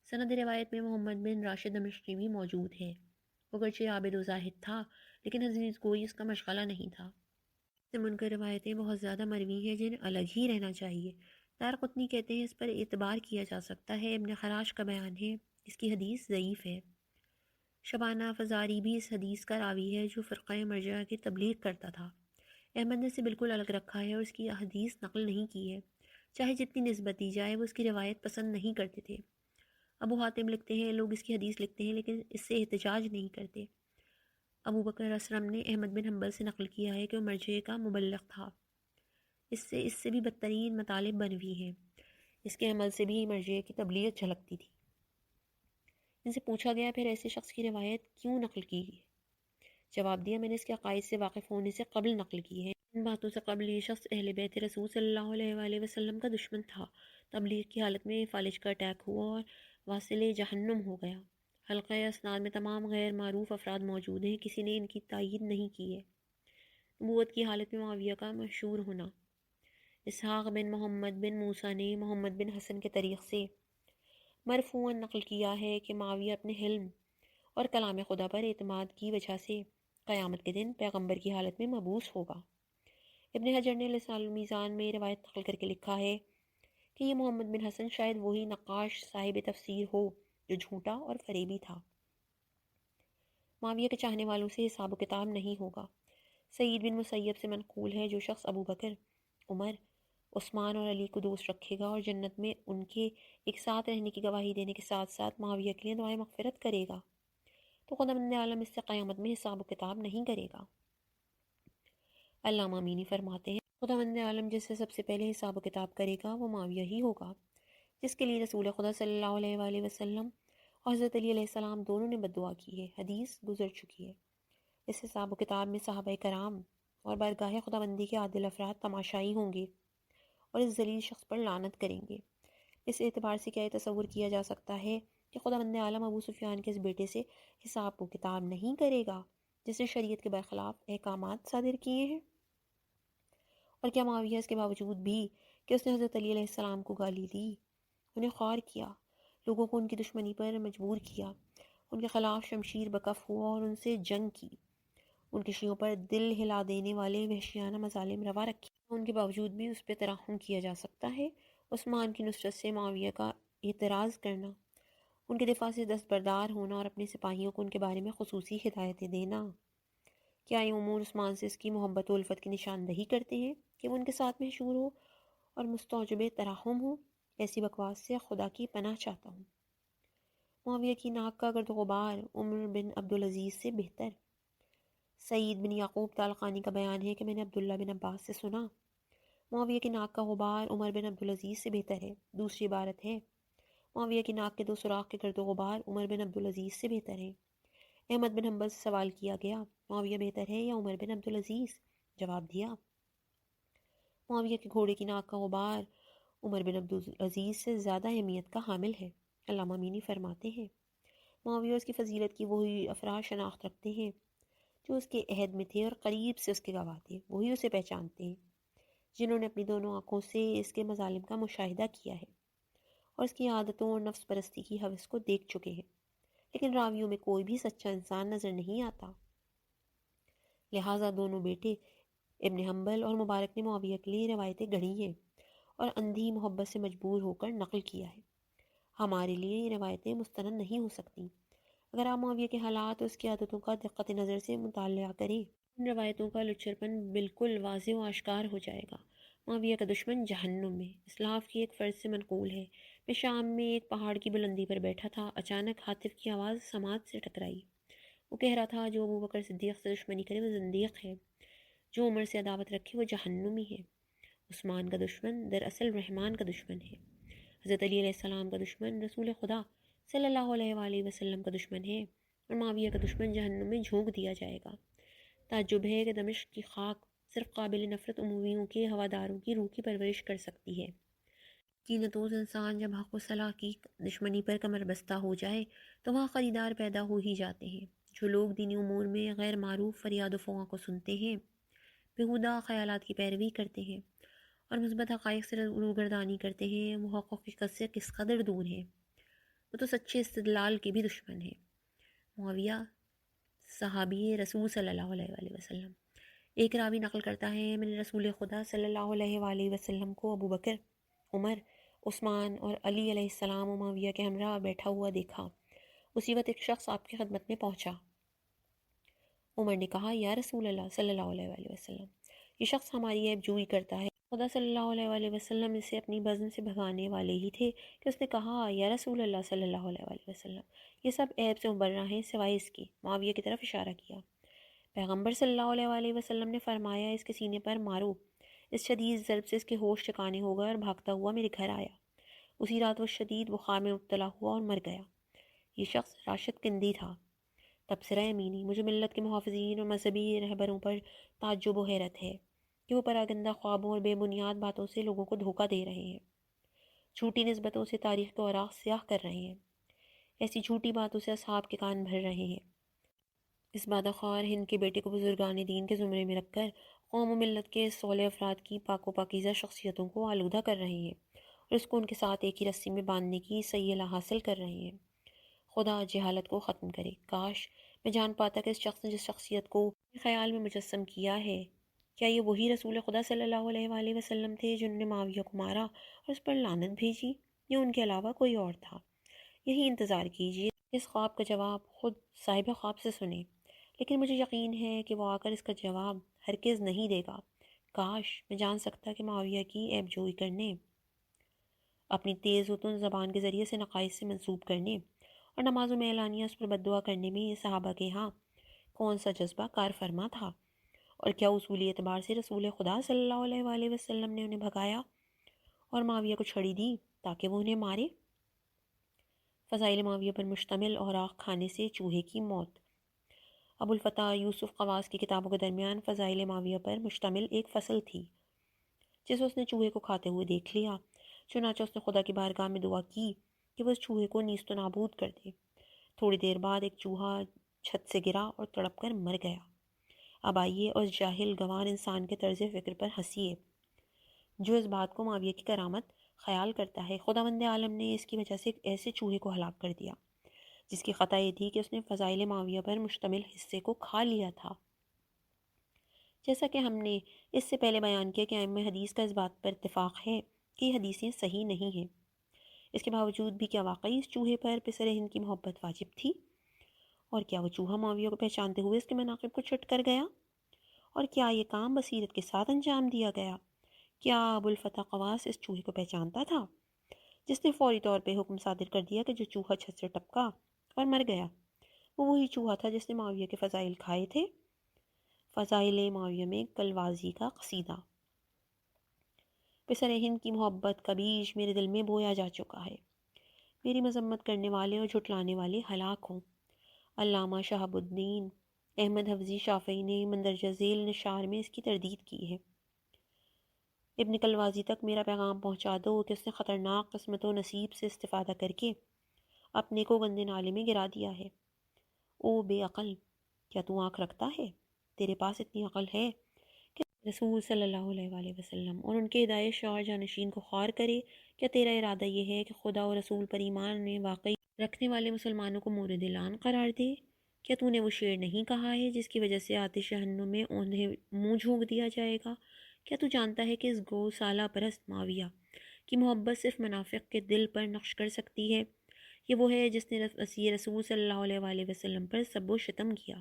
سند روایت میں محمد بن راشد دمشقی بھی موجود ہے، وہ گرچہ عابد و زاہد تھا لیکن حدیث گوئی اس کا مشغلہ نہیں تھا۔ سے منکر روایتیں بہت زیادہ مروی ہیں جن الگ ہی رہنا چاہیے۔ دارقطنی کہتے ہیں اس پر اعتبار کیا جا سکتا ہے۔ ابن خراش کا بیان ہے اس کی حدیث ضعیف ہے۔ شبانہ فزاری بھی اس حدیث کا راوی ہے جو فرقہ مرجعہ کی تبلیغ کرتا تھا۔ احمد نے اسے بالکل الگ رکھا ہے اور اس کی حدیث نقل نہیں کی ہے، چاہے جتنی نسبت دی جائے وہ اس کی روایت پسند نہیں کرتے تھے۔ ابو حاتم لکھتے ہیں لوگ اس کی حدیث لکھتے ہیں لیکن اس سے احتجاج نہیں کرتے۔ ابو بکر اسرم نے احمد بن حنبل سے نقل کیا ہے کہ وہ مرجع کا مبلغ تھا۔ اس سے بھی بدترین مطالب بنوی ہیں، اس کے عمل سے بھی مرجع کی تبلیغ جھلکتی تھی۔ ان سے پوچھا گیا پھر ایسے شخص کی روایت کیوں نقل کی گئی؟ جواب دیا، میں نے اس کے عقائد سے واقف ہونے سے قبل نقل کی ہے۔ ان باتوں سے قبل یہ شخص اہل بیت رسول صلی اللہ علیہ وآلہ وسلم کا دشمن تھا۔ تبلیغ کی حالت میں فالج کا اٹیک ہوا اور واصل جہنم ہو گیا۔ حلقہ اسناد میں تمام غیر معروف افراد موجود ہیں، کسی نے ان کی تائید نہیں کی ہے۔ نبوت کی حالت میں معاویہ کا مشہور ہونا۔ اسحاق بن محمد بن موسیٰ نے محمد بن حسن کے طریق سے مرفوعاً نقل کیا ہے کہ معاویہ اپنے حلم اور کلام خدا پر اعتماد کی وجہ سے قیامت کے دن پیغمبر کی حالت میں مبعوث ہوگا۔ ابن حجر نے لسان المیزان میں روایت نقل کر کے لکھا ہے کہ یہ محمد بن حسن شاید وہی نقاش صاحب تفسیر ہو جو جھوٹا اور فریبی تھا۔ معاویہ کے چاہنے والوں سے حساب و کتاب نہیں ہوگا۔ سعید بن مسیب سے منقول ہے جو شخص ابو بکر، عمر، عثمان اور علی کو دوست رکھے گا اور جنت میں ان کے ایک ساتھ رہنے کی گواہی دینے کے ساتھ ساتھ معاویہ کے لیے دعائے مغفرت کرے گا تو خداوند عالم اس سے قیامت میں حساب و کتاب نہیں کرے گا۔ علامہ امینی فرماتے ہیں خداوند عالم جس سے سب سے پہلے حساب و کتاب کرے گا وہ معاویہ ہی ہوگا، جس کے لیے رسول خدا صلی اللہ علیہ وآلہ وسلم اور حضرت علی علیہ السلام دونوں نے بددعا کی ہے۔ حدیث گزر چکی ہے۔ اس حساب و کتاب میں صحابہ کرام اور بارگاہ خداوندی کے عادل افراد تماشائی ہوں گے اور اس ذلیل شخص پر لعنت کریں گے۔ اس اعتبار سے کیا یہ تصور کیا جا سکتا ہے کہ خداوند عالم ابو سفیان کے اس بیٹے سے حساب و کتاب نہیں کرے گا جس نے شریعت کے برخلاف احکامات صادر کیے ہیں؟ اور کیا معاویہ اس کے باوجود بھی کہ اس نے حضرت علی علیہ السلام کو گالی دی، انہیں خوار کیا، لوگوں کو ان کی دشمنی پر مجبور کیا، ان کے خلاف شمشیر بکف ہوا اور ان سے جنگ کی، ان کے شیعوں پر دل ہلا دینے والے وحشیانہ مظالم روا رکھے، ان کے باوجود بھی اس پہ ترحم کیا جا سکتا ہے؟ عثمان کی نصرت سے معاویہ کا اعتراض کرنا، ان کے دفاع سے دستبردار ہونا اور اپنے سپاہیوں کو ان کے بارے میں خصوصی ہدایتیں دینا، کیا یہ امور عثمان سے اس کی محبت و الفت کی نشاندہی کرتے ہیں کہ وہ ان کے ساتھ محشور ہو اور مستوجب ترحم ہو؟ ایسی بکواس سے خدا کی پناہ چاہتا ہوں۔ معاویہ کی ناک کا گرد و غبار عمر بن عبدالعزیز سے بہتر۔ سعید بن یعقوب طالقانی کا بیان ہے کہ میں نے عبداللہ بن عباس سے سنا، معاویہ کی ناک کا غبار عمر بن عبدالعزیز سے بہتر ہے۔ دوسری عبارت ہے، معاویہ کی ناک کے 2 سوراخ کے گرد و غبار عمر بن عبدالعزیز سے بہتر ہے۔ احمد بن حنبل سے سوال کیا گیا، معاویہ بہتر ہے یا عمر بن عبدالعزیز؟ جواب دیا، معاویہ کے گھوڑے کی ناک کا غبار عمر بن عبدالعزیز سے زیادہ اہمیت کا حامل ہے۔ علامہ امینی فرماتے ہیں معاویہ اس کی فضیلت کی وہی افراد شناخت رکھتے ہیں جو اس کے عہد میں تھے اور قریب سے اس کے گواہ تھے، وہی اسے پہچانتے ہیں جنہوں نے اپنی دونوں آنکھوں سے اس کے مظالم کا مشاہدہ کیا ہے اور اس کی عادتوں اور نفس پرستی کی حوث کو دیکھ چکے ہیں، لیکن راویوں میں کوئی بھی سچا انسان نظر نہیں آتا۔ لہٰذا دونوں بیٹے ابن حنبل اور مبارک نے معاویہ کے لیے روایتیں گڑھی ہیں اور اندھی محبت سے مجبور ہو کر نقل کیا ہے۔ ہمارے لیے یہ روایتیں مستند نہیں ہو سکتی۔ اگر آپ معاویہ کے حالات اور اس کی عادتوں کا دقت نظر سے مطالعہ کریں، ان روایتوں کا لچرپن بالکل واضح و آشکار ہو جائے گا۔ معاویہ کا دشمن جہنم میں، اسلاف کی ایک فرد سے منقول ہے، میں شام میں ایک پہاڑ کی بلندی پر بیٹھا تھا، اچانک ہاتف کی آواز سماعت سے ٹکرائی۔ وہ کہہ رہا تھا جو ابو بکر صدیق سے دشمنی کرے وہ زندیق ہے، جو عمر سے عداوت رکھے وہ جہنمی ہے۔ عثمان کا دشمن دراصل رحمان کا دشمن ہے۔ حضرت علی علیہ السلام کا دشمن رسول خدا صلی اللہ علیہ وآلہ وسلم کا دشمن ہے، اور معاویہ کا دشمن جہنم میں جھونک دیا جائے گا۔ تعجب ہے کہ دمشق کی خاک صرف قابل نفرت امویوں کے ہواداروں کی روح کی پرورش کر سکتی ہے۔ کینتوز انسان جب حق و صلاح کی دشمنی پر کمر بستہ ہو جائے تو وہاں خریدار پیدا ہو ہی جاتے ہیں۔ جو لوگ دینی امور میں غیر معروف فریاد و فغاں کو سنتے ہیں، بیہودہ خیالات کی پیروی کرتے ہیں اور مثبت حقائق سے روگردانی کرتے ہیں، وہ حقوق سے کس قدر دور ہیں۔ وہ تو سچے استدلال کے بھی دشمن ہیں۔ معاویہ صحابی رسول صلی اللہ علیہ وآلہ وسلم۔ ایک راوی نقل کرتا ہے، میں نے رسول خدا صلی اللہ علیہ وآلہ وسلم کو ابو بکر، عمر، عثمان اور علی علیہ السلام و معاویہ کے ہمراہ بیٹھا ہوا دیکھا۔ اسی وقت ایک شخص آپ کی خدمت میں پہنچا۔ عمر نے کہا، یا رسول اللہ صلی اللہ علیہ وآلہ وسلم، یہ شخص ہماری عیب جوئی کرتا ہے۔ خدا صلی اللہ علیہ وآلہ وسلم اسے اپنی بزم سے بھگانے والے ہی تھے کہ اس نے کہا، یا رسول اللہ صلی اللہ علیہ وآلہ وسلم، یہ سب عیب سے مبرہ ہیں سوائے اس کی۔ معاویہ کی طرف اشارہ کیا۔ پیغمبر صلی اللہ علیہ وآلہ وسلم نے فرمایا، اس کے سینے پر مارو۔ اس شدید ضرب سے اس کے ہوش ٹھکانے ہو گئے اور بھاگتا ہوا میرے گھر آیا۔ اسی رات وہ شدید بخار میں مبتلا ہوا اور مر گیا۔ یہ شخص راشد کندی تھا۔ تبصرہ امینی۔ مجھے ملت کے محافظین اور مذہبی رہبروں پر تعجب و حیرت ہے کہ وہ پراگندہ خوابوں اور بے بنیاد باتوں سے لوگوں کو دھوکہ دے رہے ہیں، جھوٹی نسبتوں سے تاریخ کے اوراق سیاہ کر رہے ہیں، ایسی جھوٹی باتوں سے اصحاب کے کان بھر رہے ہیں، اس بادخوار ہند کے بیٹے کو بزرگان دین کے زمرے میں رکھ کر قوم و ملت کے صالح افراد کی پاک و پاکیزہ شخصیتوں کو آلودہ کر رہے ہیں اور اس کو ان کے ساتھ ایک ہی رسی میں باندھنے کی سیلہ حاصل کر رہے ہیں۔ خدا جہالت کو ختم کرے۔ کاش میں جان پاتا کہ اس شخص نے جس شخصیت کو خیال میں مجسم کیا ہے، کیا یہ وہی رسول خدا صلی اللہ علیہ وآلہ وسلم تھے جنہوں نے معاویہ کو مارا اور اس پر لعنت بھیجی، یا ان کے علاوہ کوئی اور تھا؟ یہی انتظار کیجیے اس خواب کا جواب خود صاحب خواب سے سنیں، لیکن مجھے یقین ہے کہ وہ آ کر اس کا جواب ہرگز نہیں دے گا۔ کاش میں جان سکتا کہ معاویہ کی عیب جوئی کرنے، اپنی تیز و تند زبان کے ذریعے سے نقائص سے منسوب کرنے اور نمازوں میں اعلانیہ اس پر بد دعا کرنے میں یہ صحابہ کے ہاں کون سا جذبہ کار فرما تھا، اور کیا اصولی اعتبار سے رسول خدا صلی اللہ علیہ وآلہ وسلم نے انہیں بھگایا اور معاویہ کو چھڑی دی تاکہ وہ انہیں مارے۔ فضائل معاویہ پر مشتمل اوراق کھانے سے چوہے کی موت۔ ابو الفتح یوسف قواس کی کتابوں کے درمیان فضائل معاویہ پر مشتمل ایک فصل تھی جسے اس نے چوہے کو کھاتے ہوئے دیکھ لیا۔ چنانچہ اس نے خدا کی بارگاہ میں دعا کی کہ وہ اس چوہے کو نیست و نابود کر دے۔ تھوڑی دیر بعد ایک چوہا چھت سے گرا اور تڑپ کر مر گیا۔ اب آئیے اس جاہل گوار انسان کے طرز فکر پر ہنسیے جو اس بات کو معاویہ کی کرامت خیال کرتا ہے۔ خداوند عالم نے اس کی وجہ سے ایک ایسے چوہے کو ہلاک کر دیا جس کی خطا یہ تھی کہ اس نے فضائل معاویہ پر مشتمل حصے کو کھا لیا تھا۔ جیسا کہ ہم نے اس سے پہلے بیان کیا کہ ائمہ حدیث کا اس بات پر اتفاق ہے کہ یہ حدیثیں صحیح نہیں ہیں۔ اس کے باوجود بھی کیا واقعی اس چوہے پر پسر ہند کی محبت واجب تھی؟ اور کیا وہ چوہا معاویہ کو پہچانتے ہوئے اس کے مناقب کو چٹ کر گیا؟ اور کیا یہ کام بصیرت کے ساتھ انجام دیا گیا؟ کیا ابو الفتح قواس اس چوہے کو پہچانتا تھا جس نے فوری طور پہ حکم صادر کر دیا کہ جو چوہا چھت سے ٹپکا اور مر گیا وہ وہی چوہا تھا جس نے معاویہ کے فضائل کھائے تھے؟ فضائل معاویہ میں کلوازی کا قصیدہ۔ پسر ہند کی محبت کا بیج میرے دل میں بویا جا چکا ہے۔ میری مذمت کرنے والے اور جھٹلانے والے ہلاک ہوں۔ علامہ شہاب الدین احمد حفظی شافعی نے مندرجہ ذیل نشار میں اس کی تردید کی ہے۔ ابن کلوازی تک میرا پیغام پہنچا دو کہ اس نے خطرناک قسمت و نصیب سے استفادہ کر کے اپنے کو گندے نالے میں گرا دیا ہے۔ او بے عقل، کیا تو آنکھ رکھتا ہے؟ تیرے پاس اتنی عقل ہے کہ رسول صلی اللہ علیہ وآلہ وسلم اور ان کے ہدایت شعار جانشین کو خوار کرے؟ کیا تیرا ارادہ یہ ہے کہ خدا و رسول پر ایمان میں واقعی رکھنے والے مسلمانوں کو مورد اعلان قرار دے؟ کیا تو نے وہ شعر نہیں کہا ہے جس کی وجہ سے آتش جہنم میں انہیں منہ جھونک دیا جائے گا؟ کیا تو جانتا ہے کہ اس گو سالہ پرست معاویہ کی محبت صرف منافق کے دل پر نقش کر سکتی ہے؟ یہ وہ ہے جس نے وسیع رسول صلی اللہ علیہ وآلہ وسلم پر سب و شتم کیا،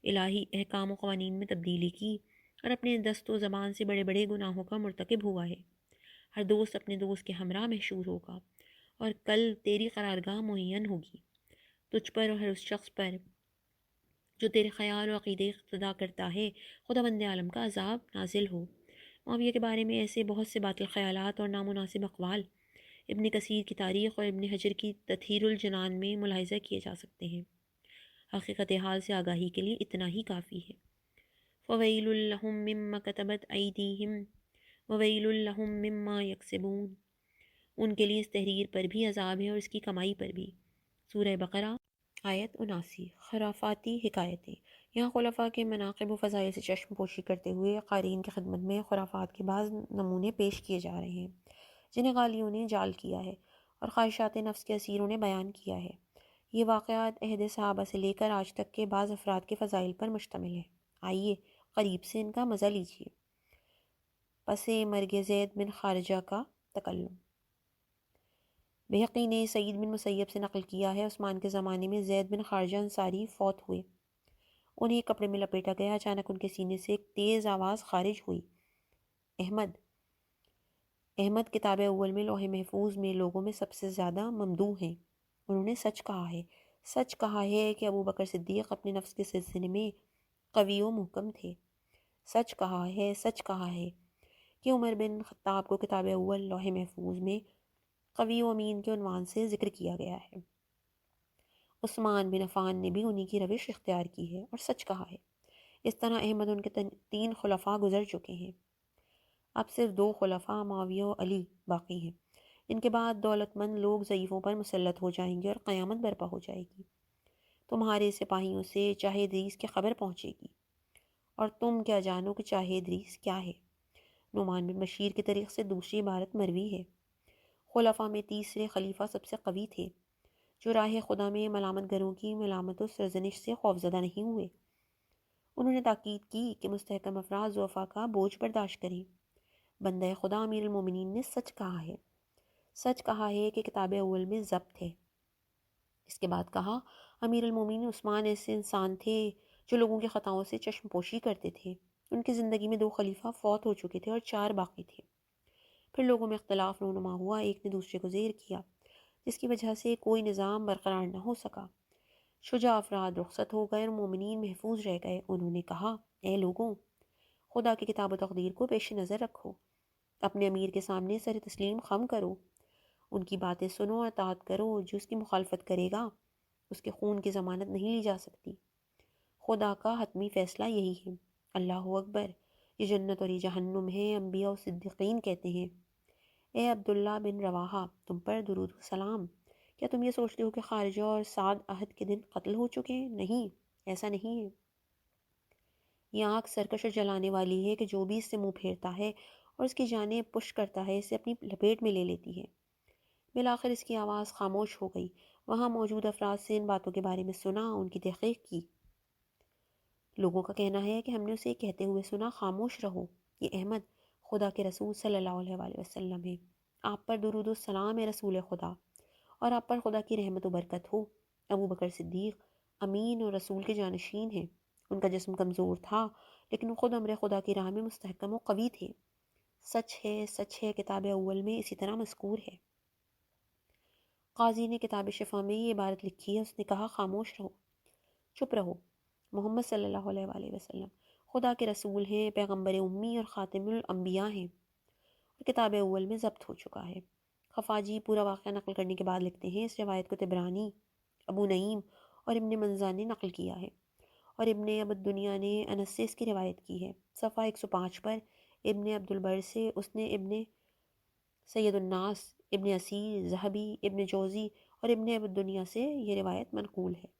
الہی احکام و قوانین میں تبدیلی کی اور اپنے دست و زبان سے بڑے بڑے گناہوں کا مرتکب ہوا ہے۔ ہر دوست اپنے دوست کے ہمراہ محشور ہوگا اور کل تیری قرارگاہ معین ہوگی تجھ پر اور ہر اس شخص پر جو تیرے خیال و عقیدے اقتدا کرتا ہے خدا بند عالم کا عذاب نازل ہو۔ معاویہ کے بارے میں ایسے بہت سے باطل خیالات اور نامناسب اقوال ابن کثیر کی تاریخ اور ابن حجر کی تطہیر الجنان میں ملاحظہ کیے جا سکتے ہیں۔ حقیقت حال سے آگاہی کے لیے اتنا ہی کافی ہے۔ فویل لہم مما کتبت ایدیہم وویل لہم مما یکسبون، ان کے لیے اس تحریر پر بھی عذاب ہے اور اس کی کمائی پر بھی۔ سورہ بقرہ آیت 79۔ خرافاتی حکایتیں۔ یہاں خلفاء کے مناقب و فضائل سے چشم پوشی کرتے ہوئے قارئین کی خدمت میں خرافات کے بعض نمونے پیش کیے جا رہے ہیں جنہیں غالیوں نے جال کیا ہے اور خواہشات نفس کے اسیروں نے بیان کیا ہے۔ یہ واقعات عہد صحابہ سے لے کر آج تک کے بعض افراد کے فضائل پر مشتمل ہے۔ آئیے قریب سے ان کا مزہ لیجیے۔ پس مرگ زید بن خارجہ کا تکلم۔ بحقی نے سعید بن مسیب سے نقل کیا ہے عثمان کے زمانے میں زید بن خارجہ انصاری فوت ہوئے۔ انہیں ایک کپڑے میں لپیٹا گیا، اچانک ان کے سینے سے ایک تیز آواز خارج ہوئی، احمد کتاب اول میں لوح محفوظ میں لوگوں میں سب سے زیادہ ممدوح ہیں، انہوں نے سچ کہا ہے کہ ابو بکر صدیق اپنے نفس کے سلسلے میں قوی و محکم تھے، سچ کہا ہے کہ عمر بن خطاب کو کتاب اول لوح محفوظ میں قوی و امین کے عنوان سے ذکر کیا گیا ہے، عثمان بن عفان نے بھی انہی کی روش اختیار کی ہے اور سچ کہا ہے۔ اس طرح احمد ان کے 3 خلفاء گزر چکے ہیں، اب صرف 2 خلفاء معاویہ و علی باقی ہیں۔ ان کے بعد دولت مند لوگ ضعیفوں پر مسلط ہو جائیں گے اور قیامت برپا ہو جائے گی۔ تمہارے سپاہیوں سے چاہ ادریس کی خبر پہنچے گی اور تم کیا جانو کہ چاہ ادریس کیا ہے۔ نعمان بن بشیر کے طریق سے دوسری عبارت مروی ہے۔ خلفاء میں تیسرے خلیفہ سب سے قوی تھے، جو راہ خدا میں ملامت گروں کی ملامت و سرزنش سے خوفزدہ نہیں ہوئے۔ انہوں نے تاکید کی کہ مستحکم افراد ضعفاء کا بوجھ برداشت کریں۔ بندہ خدا امیر المومنین نے سچ کہا ہے کہ کتاب اول میں ضبط ہے۔ اس کے بعد کہا، امیر المومنین عثمان ایسے انسان تھے جو لوگوں کے خطاؤں سے چشم پوشی کرتے تھے۔ ان کی زندگی میں 2 خلیفہ فوت ہو چکے تھے اور 4 باقی تھے۔ پھر لوگوں میں اختلاف رونما ہوا، ایک نے دوسرے کو زیر کیا، جس کی وجہ سے کوئی نظام برقرار نہ ہو سکا۔ شجاع افراد رخصت ہو گئے اور مومنین محفوظ رہ گئے۔ انہوں نے کہا، اے لوگوں، خدا کی کتاب و تقدیر کو پیش نظر رکھو، اپنے امیر کے سامنے سر تسلیم خم کرو، ان کی باتیں سنو اور اطاعت کرو، جو اس کی مخالفت کرے گا اس کے خون کی ضمانت نہیں لی جا سکتی۔ خدا کا حتمی فیصلہ یہی ہے۔ اللہ اکبر، یہ جنت اور یہ جہنم ہے، انبیاء و صدیقین کہتے ہیں۔ اے عبداللہ بن رواحہ، تم پر درود و سلام، کیا تم یہ سوچتے ہو کہ خارجہ اور سعد عہد کے دن قتل ہو چکے ہیں؟ نہیں، ایسا نہیں ہے۔ یہ آنکھ سرکش اور جلانے والی ہے کہ جو بھی اس سے منہ پھیرتا ہے اور اس کی جانب پش کرتا ہے اسے اپنی لپیٹ میں لے لیتی ہے۔ بالآخر اس کی آواز خاموش ہو گئی۔ وہاں موجود افراد سے ان باتوں کے بارے میں سنا، ان کی تحقیق کی۔ لوگوں کا کہنا ہے کہ ہم نے اسے کہتے ہوئے سنا، خاموش رہو، یہ احمد خدا کے رسول صلی اللہ علیہ وآلہ وسلم ہے، آپ پر درود و سلام ہے رسول خدا، اور آپ پر خدا کی رحمت و برکت ہو۔ ابو بکر صدیق امین اور رسول کے جانشین ہیں، ان کا جسم کمزور تھا لیکن وہ خود امر خدا کی راہ میں مستحکم و قوی تھے۔ سچ ہے کتاب اول میں اسی طرح مذکور ہے۔ قاضی نے کتاب شفا میں یہ عبارت لکھی ہے، اس نے کہا، خاموش رہو، چپ رہو، محمد صلی اللہ علیہ وآلہ وسلم خدا کے رسول ہیں، پیغمبر امی اور خاتم الانبیاء ہیں، اور کتاب اول میں ضبط ہو چکا ہے۔ خفاجی پورا واقعہ نقل کرنے کے بعد لکھتے ہیں، اس روایت کو طبرانی، ابو نعیم اور ابن منزہ نے نقل کیا ہے، اور ابن ابد دنیا نے انس سے اس کی روایت کی ہے۔ صفحہ 105 پر ابن عبد البر سے اس نے ابن سید الناس، ابن اسیر، ذہبی، ابن جوزی اور ابن ابد دنیا سے یہ روایت منقول ہے۔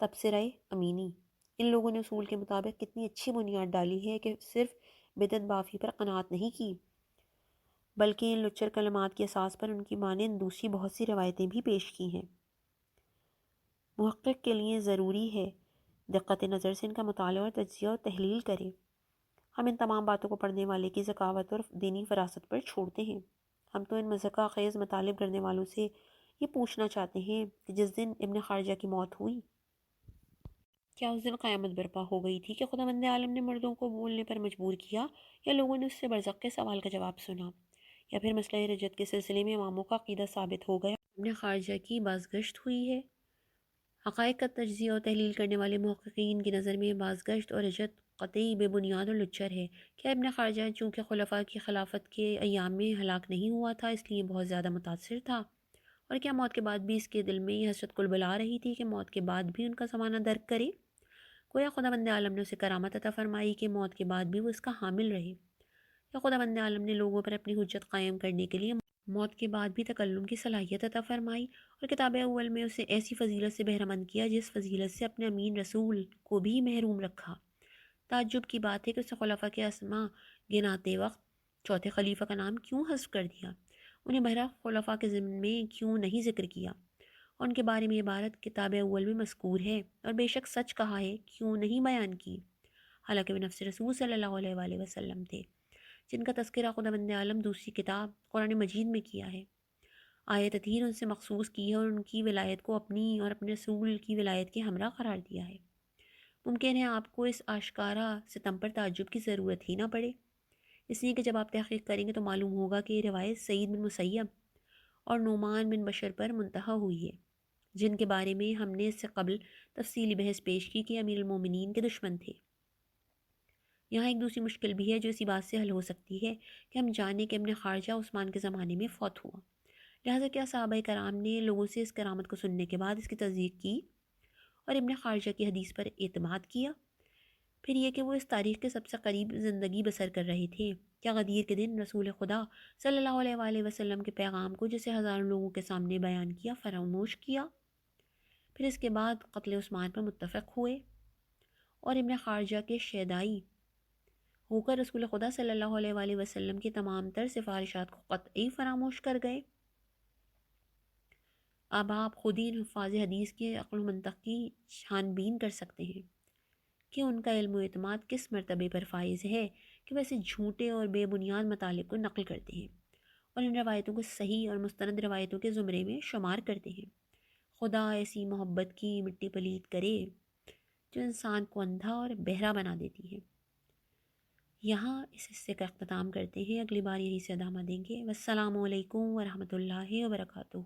تبصرہ امینی، ان لوگوں نے اصول کے مطابق کتنی اچھی بنیاد ڈالی ہے کہ صرف بدعت بافی پر قناعت نہیں کی، بلکہ ان لچر کلمات کی اساس پر ان کی مانند دوسری بہت سی روایتیں بھی پیش کی ہیں۔ محقق کے لیے ضروری ہے دقت نظر سے ان کا مطالعہ اور تجزیہ اور تحلیل کرے۔ ہم ان تمام باتوں کو پڑھنے والے کی ذکاوت اور دینی فراست پر چھوڑتے ہیں۔ ہم تو ان مذہقہ خیز مطالب کرنے والوں سے یہ پوچھنا چاہتے ہیں کہ جس دن ابن خارجہ کی موت ہوئی، کیا اس دن قیامت برپا ہو گئی تھی کہ خداوند عالم نے مردوں کو بولنے پر مجبور کیا، یا لوگوں نے اس سے برزخ کے سوال کا جواب سنا؟ یا پھر مسئلہ رجت کے سلسلے میں اماموں کا عقیدہ ثابت ہو گیا؟ ابن خارجہ کی بازگشت ہوئی ہے۔ حقائق کا تجزیہ اور تحلیل کرنے والے محققین کی نظر میں بازگشت اور رجت قطعی بے بنیاد اور لچر ہے۔ کیا ابن خارجہ چونکہ خلفاء کی خلافت کے ایام میں ہلاک نہیں ہوا تھا اس لیے بہت زیادہ متاثر تھا؟ اور کیا موت کے بعد بھی اس کے دل میں یہ حسرت کل بلا رہی تھی کہ موت کے بعد بھی ان کا زمانہ درک کرے؟ گویا خدا بند عالم نے اسے کرامت عطا فرمائی کہ موت کے بعد بھی وہ اس کا حامل رہے، یا خدا بند عالم نے لوگوں پر اپنی حجت قائم کرنے کے لیے موت کے بعد بھی تکلم کی صلاحیت عطا فرمائی اور کتاب اول میں اسے ایسی فضیلت سے بہرمند کیا جس فضیلت سے اپنے امین رسول کو بھی محروم رکھا۔ تعجب کی بات ہے کہ اسے خلفاء کے اسماء گناتے وقت چوتھے خلیفہ کا نام کیوں حذف کر دیا، انہیں بہرحال خلفاء کے ضمن میں کیوں نہیں ذکر کیا، اور ان کے بارے میں عبارت کتاب اول میں مذکور ہے اور بے شک سچ کہا ہے کیوں نہیں بیان کی، حالانکہ وہ نفس رسول صلی اللہ علیہ وآلہ وسلم تھے جن کا تذکرہ خدا بند عالم دوسری کتاب قرآن مجید میں کیا ہے۔ آیت تطہیر ان سے مخصوص کی ہے اور ان کی ولایت کو اپنی اور اپنے رسول کی ولایت کے ہمراہ قرار دیا ہے۔ ممکن ہے آپ کو اس آشکارا ستم پر تعجب کی ضرورت ہی نہ پڑے، اس لیے کہ جب آپ تحقیق کریں گے تو معلوم ہوگا کہ یہ روایت سعید بن مسیب اور نعمان بن بشر پر منتہی ہوئی ہے، جن کے بارے میں ہم نے اس سے قبل تفصیلی بحث پیش کی کہ امیر المومنین کے دشمن تھے۔ یہاں ایک دوسری مشکل بھی ہے جو اسی بات سے حل ہو سکتی ہے کہ ہم جانیں کہ ابن خارجہ عثمان کے زمانے میں فوت ہوا، لہٰذا کیا صحابہ کرام نے لوگوں سے اس کرامت کو سننے کے بعد اس کی تصدیق کی اور ابن خارجہ کی حدیث پر اعتماد کیا؟ پھر یہ کہ وہ اس تاریخ کے سب سے قریب زندگی بسر کر رہے تھے، کیا غدیر کے دن رسول خدا صلی اللہ علیہ وآلہ وسلم کے پیغام کو جسے ہزاروں لوگوں کے سامنے بیان کیا فراموش کیا؟ پھر اس کے بعد قتل عثمان پر متفق ہوئے اور ابن خارجہ کے شیدائی ہو کر رسول خدا صلی اللہ علیہ وآلہ وسلم کی تمام تر سفارشات کو قطعی فراموش کر گئے؟ اب آپ خود ہی حفاظ حدیث کے عقل و منطق کی چھان بین کر سکتے ہیں کہ ان کا علم و اعتماد کس مرتبے پر فائز ہے کہ ویسے جھوٹے اور بے بنیاد مطالب کو نقل کرتے ہیں اور ان روایتوں کو صحیح اور مستند روایتوں کے زمرے میں شمار کرتے ہیں۔ خدا ایسی محبت کی مٹی پلید کرے جو انسان کو اندھا اور بہرا بنا دیتی ہے۔ یہاں اس حصے کا اختتام کرتے ہیں، اگلی بار یہیں سے ادامہ دیں گے۔ والسلام علیکم ورحمۃ اللہ وبرکاتہ۔